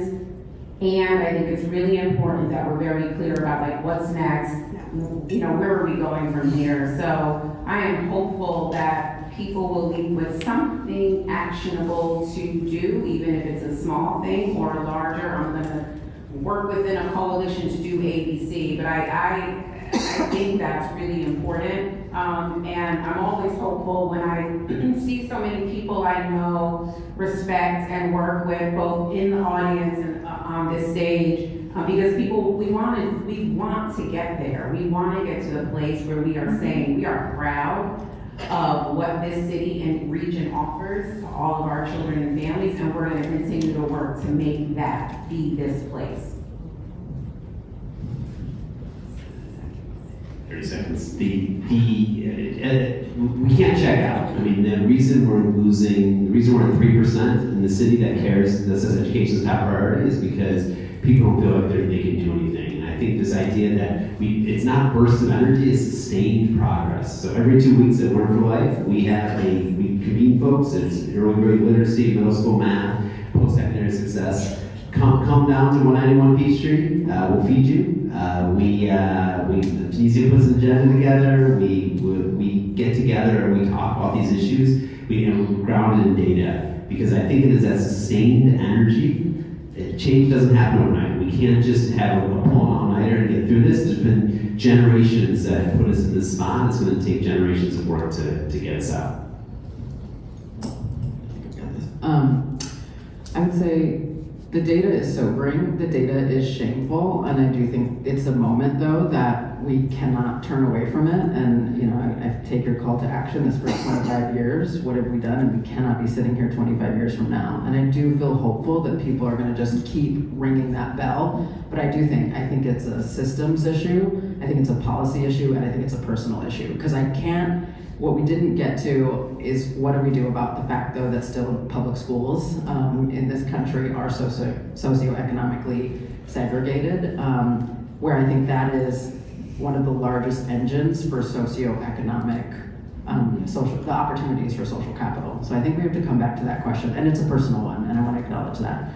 and I think it's really important that we're very clear about like what's next, where are we going from here. So I am hopeful that people will leave with something actionable to do, even if it's a small thing or larger. I'm gonna work within a coalition to do ABC, but I think that's really important. And I'm always hopeful when I see so many people I know, respect, and work with, both in the audience and on this stage, because people, we want to get there. We want to get to the place where we are saying we are proud of what this city and region offers to all of our children and families, and we're going to continue to work to make that be this place. 30 seconds. We can't check out. The reason we're at 3% in the city that cares, that says education is top priority, is because people don't feel like they can do anything. And I think this idea that it's not bursts of energy, it's sustained progress. So every 2 weeks at Learn for Life, we convene folks. It's early grade literacy, middle school math, post-secondary success. Come down to 191 Peachtree. We'll feed you. Tunisia puts an agenda together. We get together and we talk about these issues. We're grounded in data, because I think it is that sustained energy. Change doesn't happen overnight. We can't just have a pull all-nighter and get through this. There's been generations that have put us in this spot. It's going to take generations of work to get us out. I would say the data is sobering, the data is shameful, and I do think it's a moment, though, that we cannot turn away from it. And I take your call to action. This for 25 years, what have we done? And we cannot be sitting here 25 years from now. And I do feel hopeful that people are going to just keep ringing that bell. But I think it's a systems issue, I think it's a policy issue, and I think it's a personal issue. Because what we didn't get to is what do we do about the fact, though, that still public schools in this country are socioeconomically segregated. where I think that is one of the largest engines for socioeconomic the opportunities for social capital. So I think we have to come back to that question, and it's a personal one, and I want to acknowledge that.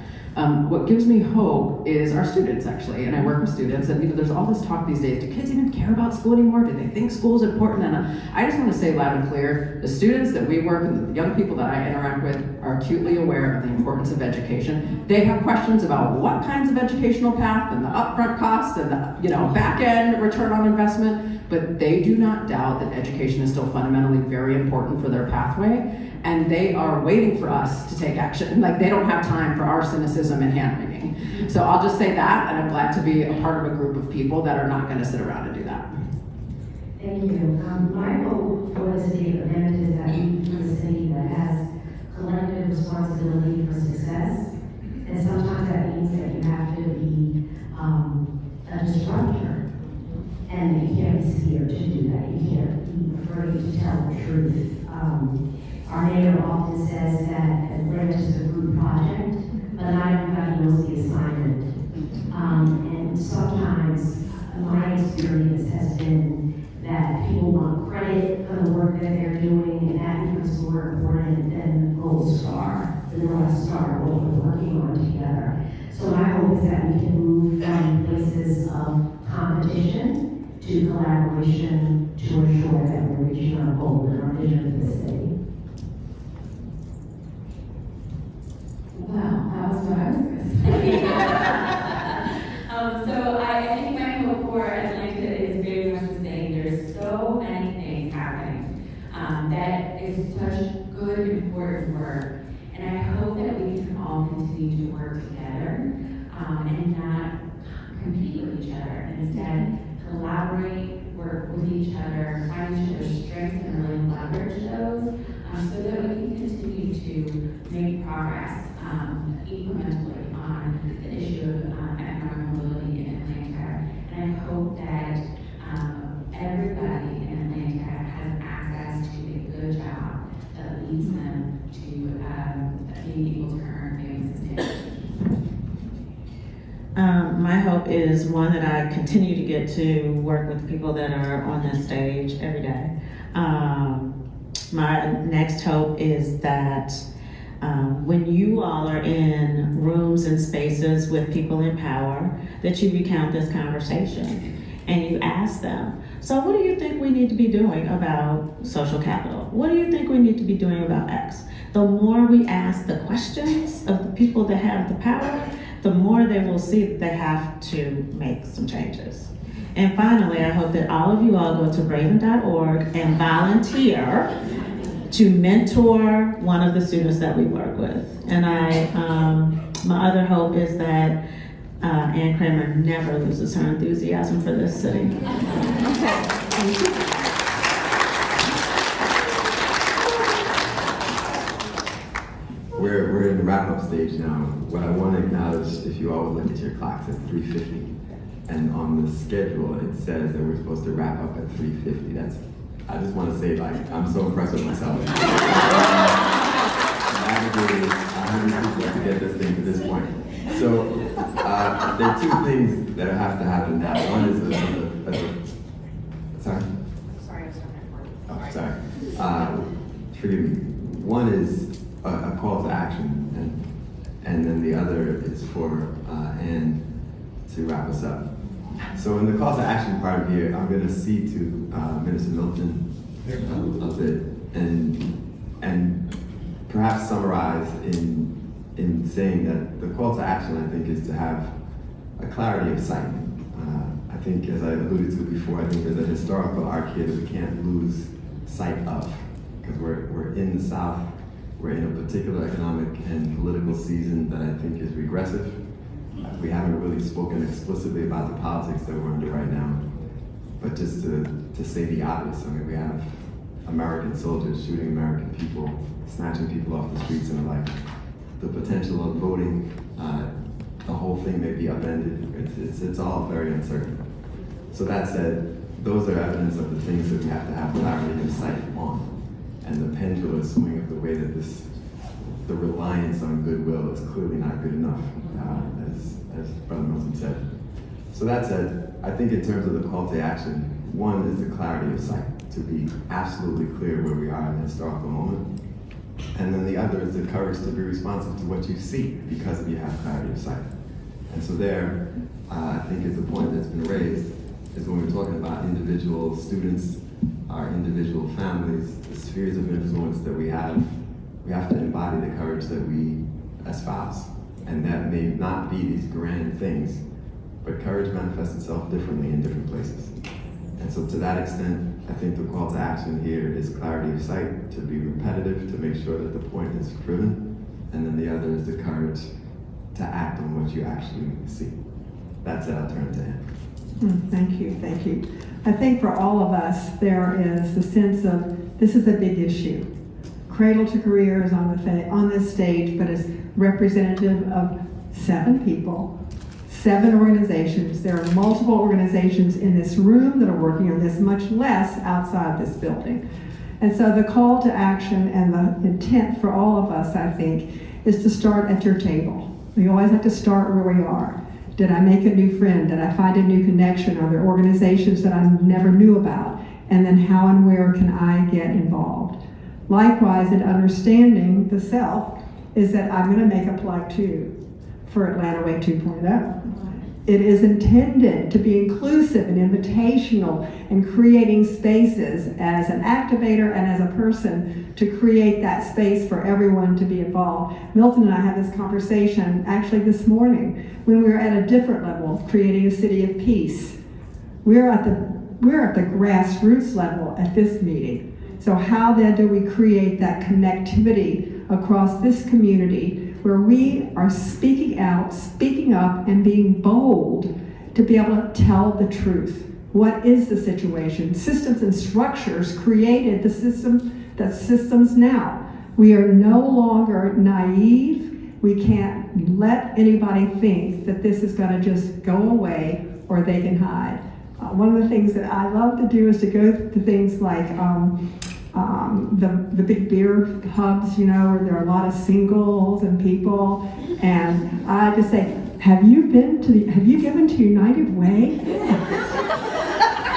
What gives me hope is our students, actually, and I work with students, and there's all this talk these days, do kids even care about school anymore? Do they think school is important? And I just want to say loud and clear, the students that we work with, the young people that I interact with, are acutely aware of the importance of education. They have questions about what kinds of educational path and the upfront cost and the back-end return on investment, but they do not doubt that education is still fundamentally very important for their pathway. And they are waiting for us to take action. Like, they don't have time for our cynicism and hand-wringing. So I'll just say that, and I'm glad to be a part of a group of people that are not gonna sit around and do that. Thank you. My hope for the city of Atlanta is that we become a city that has collective responsibility for success. And sometimes that means that you have to be a disruptor. And you can't be scared to do that. You can't be afraid to tell the truth. Our mayor often says that Atlanta is a group project, but not everybody knows the assignment. And sometimes my experience has been that people want credit for the work that they're doing, and that becomes more important than the gold star, the North Star, what we're working on together. So my hope is that we can move from places of competition to collaboration to ensure that we're reaching our goal and our vision for the city. Wow, that was what I was going to say. So I think my hope for Atlanta is very much the same. There's so many things happening that is such good, important work. And I hope that we can all continue to work together and not compete with each other, and instead collaborate, work with each other, find each other's strengths and really leverage those so that we can continue to make progress incrementally on the issue of economic mobility in Atlanta. And I hope that everybody in Atlanta has access to a good job that leads them to being able to earn family sustainability. My hope is one that I continue to get to work with people that are on this stage every day. My next hope is that when you all are in rooms and spaces with people in power, that you recount this conversation and you ask them, so what do you think we need to be doing about social capital? What do you think we need to be doing about X? The more we ask the questions of the people that have the power, the more they will see that they have to make some changes. And finally, I hope that all of you all go to braven.org and volunteer to mentor one of the students that we work with. And my other hope is that Ann Kramer never loses her enthusiasm for this city. We're in the wrap-up stage now. What I want to acknowledge, if you all would look at your clocks, it's 3:50. And on the schedule, it says that we're supposed to wrap up at 3:50. I just want to say, I'm so impressed with myself. I navigated 100 people to get this thing to this point. So there are two things that have to happen now. One is sorry? Sorry, I'm sorry. Oh, sorry. Forgive me. One is a call to action, and then the other is for Ann to wrap us up. So in the call to action part of here, I'm going to cede to Minister Milton a bit, and perhaps summarize in saying that the call to action, I think, is to have a clarity of sight. I think, as I alluded to before, I think there's a historical arc here that we can't lose sight of, because we're in the South. We're in a particular economic and political season that I think is regressive. We haven't really spoken explicitly about the politics that we're under right now. But just to say the obvious, I mean, we have American soldiers shooting American people, snatching people off the streets and the like. The potential of voting, the whole thing may be upended. It's all very uncertain. So that said, those are evidence of the things that we have to have clarity and sight on. And the pendulum swing of the way that the reliance on goodwill is clearly not good enough, as Brother Milton said. So that said, I think in terms of the call to action, one is the clarity of sight, to be absolutely clear where we are in the historical moment. And then the other is the courage to be responsive to what you see because you have clarity of sight. And so there, I think is a point that's been raised, is when we're talking about individual students, our individual families, the spheres of influence that we have to embody the courage that we espouse. And that may not be these grand things, but courage manifests itself differently in different places. And so to that extent, I think the call to action here is clarity of sight, to be repetitive, to make sure that the point is driven, and then the other is the courage to act on what you actually see. That's it, I'll turn it to Anne. Thank you, thank you. I think for all of us, there is the sense of this is a big issue. Cradle-to-Career is on this stage, but is representative of 7 people, 7 organizations. There are multiple organizations in this room that are working on this, much less outside this building. And so the call to action and the intent for all of us, I think, is to start at your table. We always have to start where we are. Did I make a new friend? Did I find a new connection? Are there organizations that I never knew about? And then how and where can I get involved? Likewise, in understanding the self, is that I'm going to make a plug too for Atlanta Way 2.0. It is intended to be inclusive and invitational and creating spaces as an activator and as a person to create that space for everyone to be involved. Milton and I had this conversation actually this morning when we were at a different level of creating a city of peace. We're at the grassroots level at this meeting. So how then do we create that connectivity across this community where we are speaking out, speaking up, and being bold to be able to tell the truth. What is the situation? Systems and structures created the systems now. We are no longer naive. We can't let anybody think that this is going to just go away or they can hide. One of the things that I love to do is to go to things like the big beer hubs, you know, where there are a lot of singles and people, and I just say, have you given to United Way?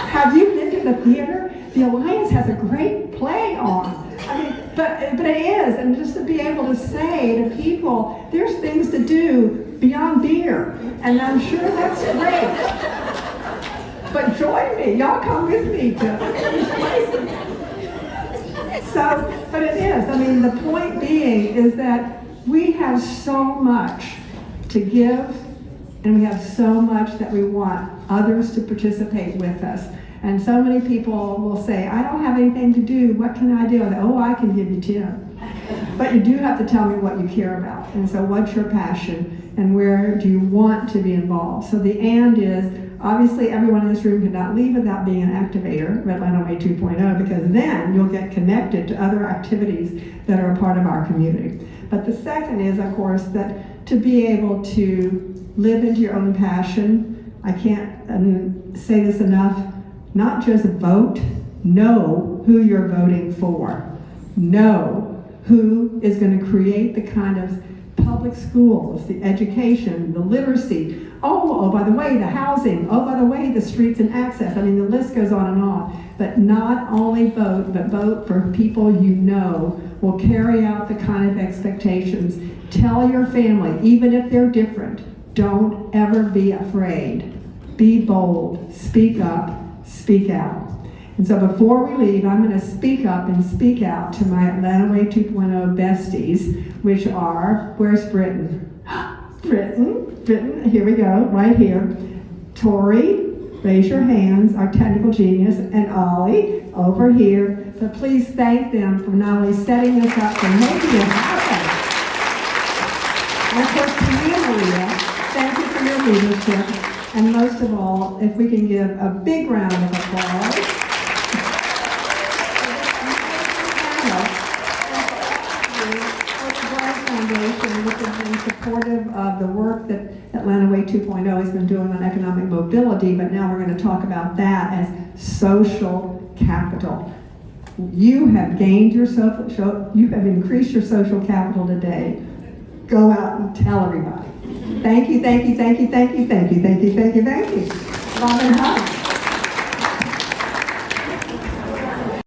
Have you been to the theater? The Alliance has a great play on. I mean, but it is, and just to be able to say to people, there's things to do beyond beer, and I'm sure that's great. But join me, y'all come with me to these places. So, but it is, I mean, the point being is that we have so much to give, and we have so much that we want others to participate with us. And so many people will say, I don't have anything to do, what can I do? Oh, I can give you 10. But you do have to tell me what you care about. And so what's your passion, and where do you want to be involved? So the and is, obviously everyone in this room cannot leave without being an activator, Red Atlanta Way 2.0, because then you'll get connected to other activities that are a part of our community. But the second is, of course, that to be able to live into your own passion, I can't say this enough, not just vote, know who you're voting for. Know who is going to create the kind of public schools, the education, the literacy. Oh, by the way, the housing. Oh, by the way, the streets and access. I mean, the list goes on and on. But not only vote, but vote for people you know will carry out the kind of expectations. Tell your family, even if they're different, don't ever be afraid. Be bold. Speak up. Speak out. And so before we leave, I'm going to speak up and speak out to my Atlanta Way 2.0 besties, which are, where's Britain? Britain, here we go, right here. Tori, raise your hands, our technical genius, and Ollie, over here. So please thank them for not only setting this up, but making it happen. And of course, to you, Maria, thank you for your leadership. And most of all, if we can give a big round of applause. Foundation, which has been supportive of the work that Atlanta Way 2.0 has been doing on economic mobility, but now we're going to talk about that as social capital. You have gained your you have increased your social capital today. Go out and tell everybody. Thank you, thank you, thank you, thank you, thank you, thank you, thank you, thank you. Robin Hunt.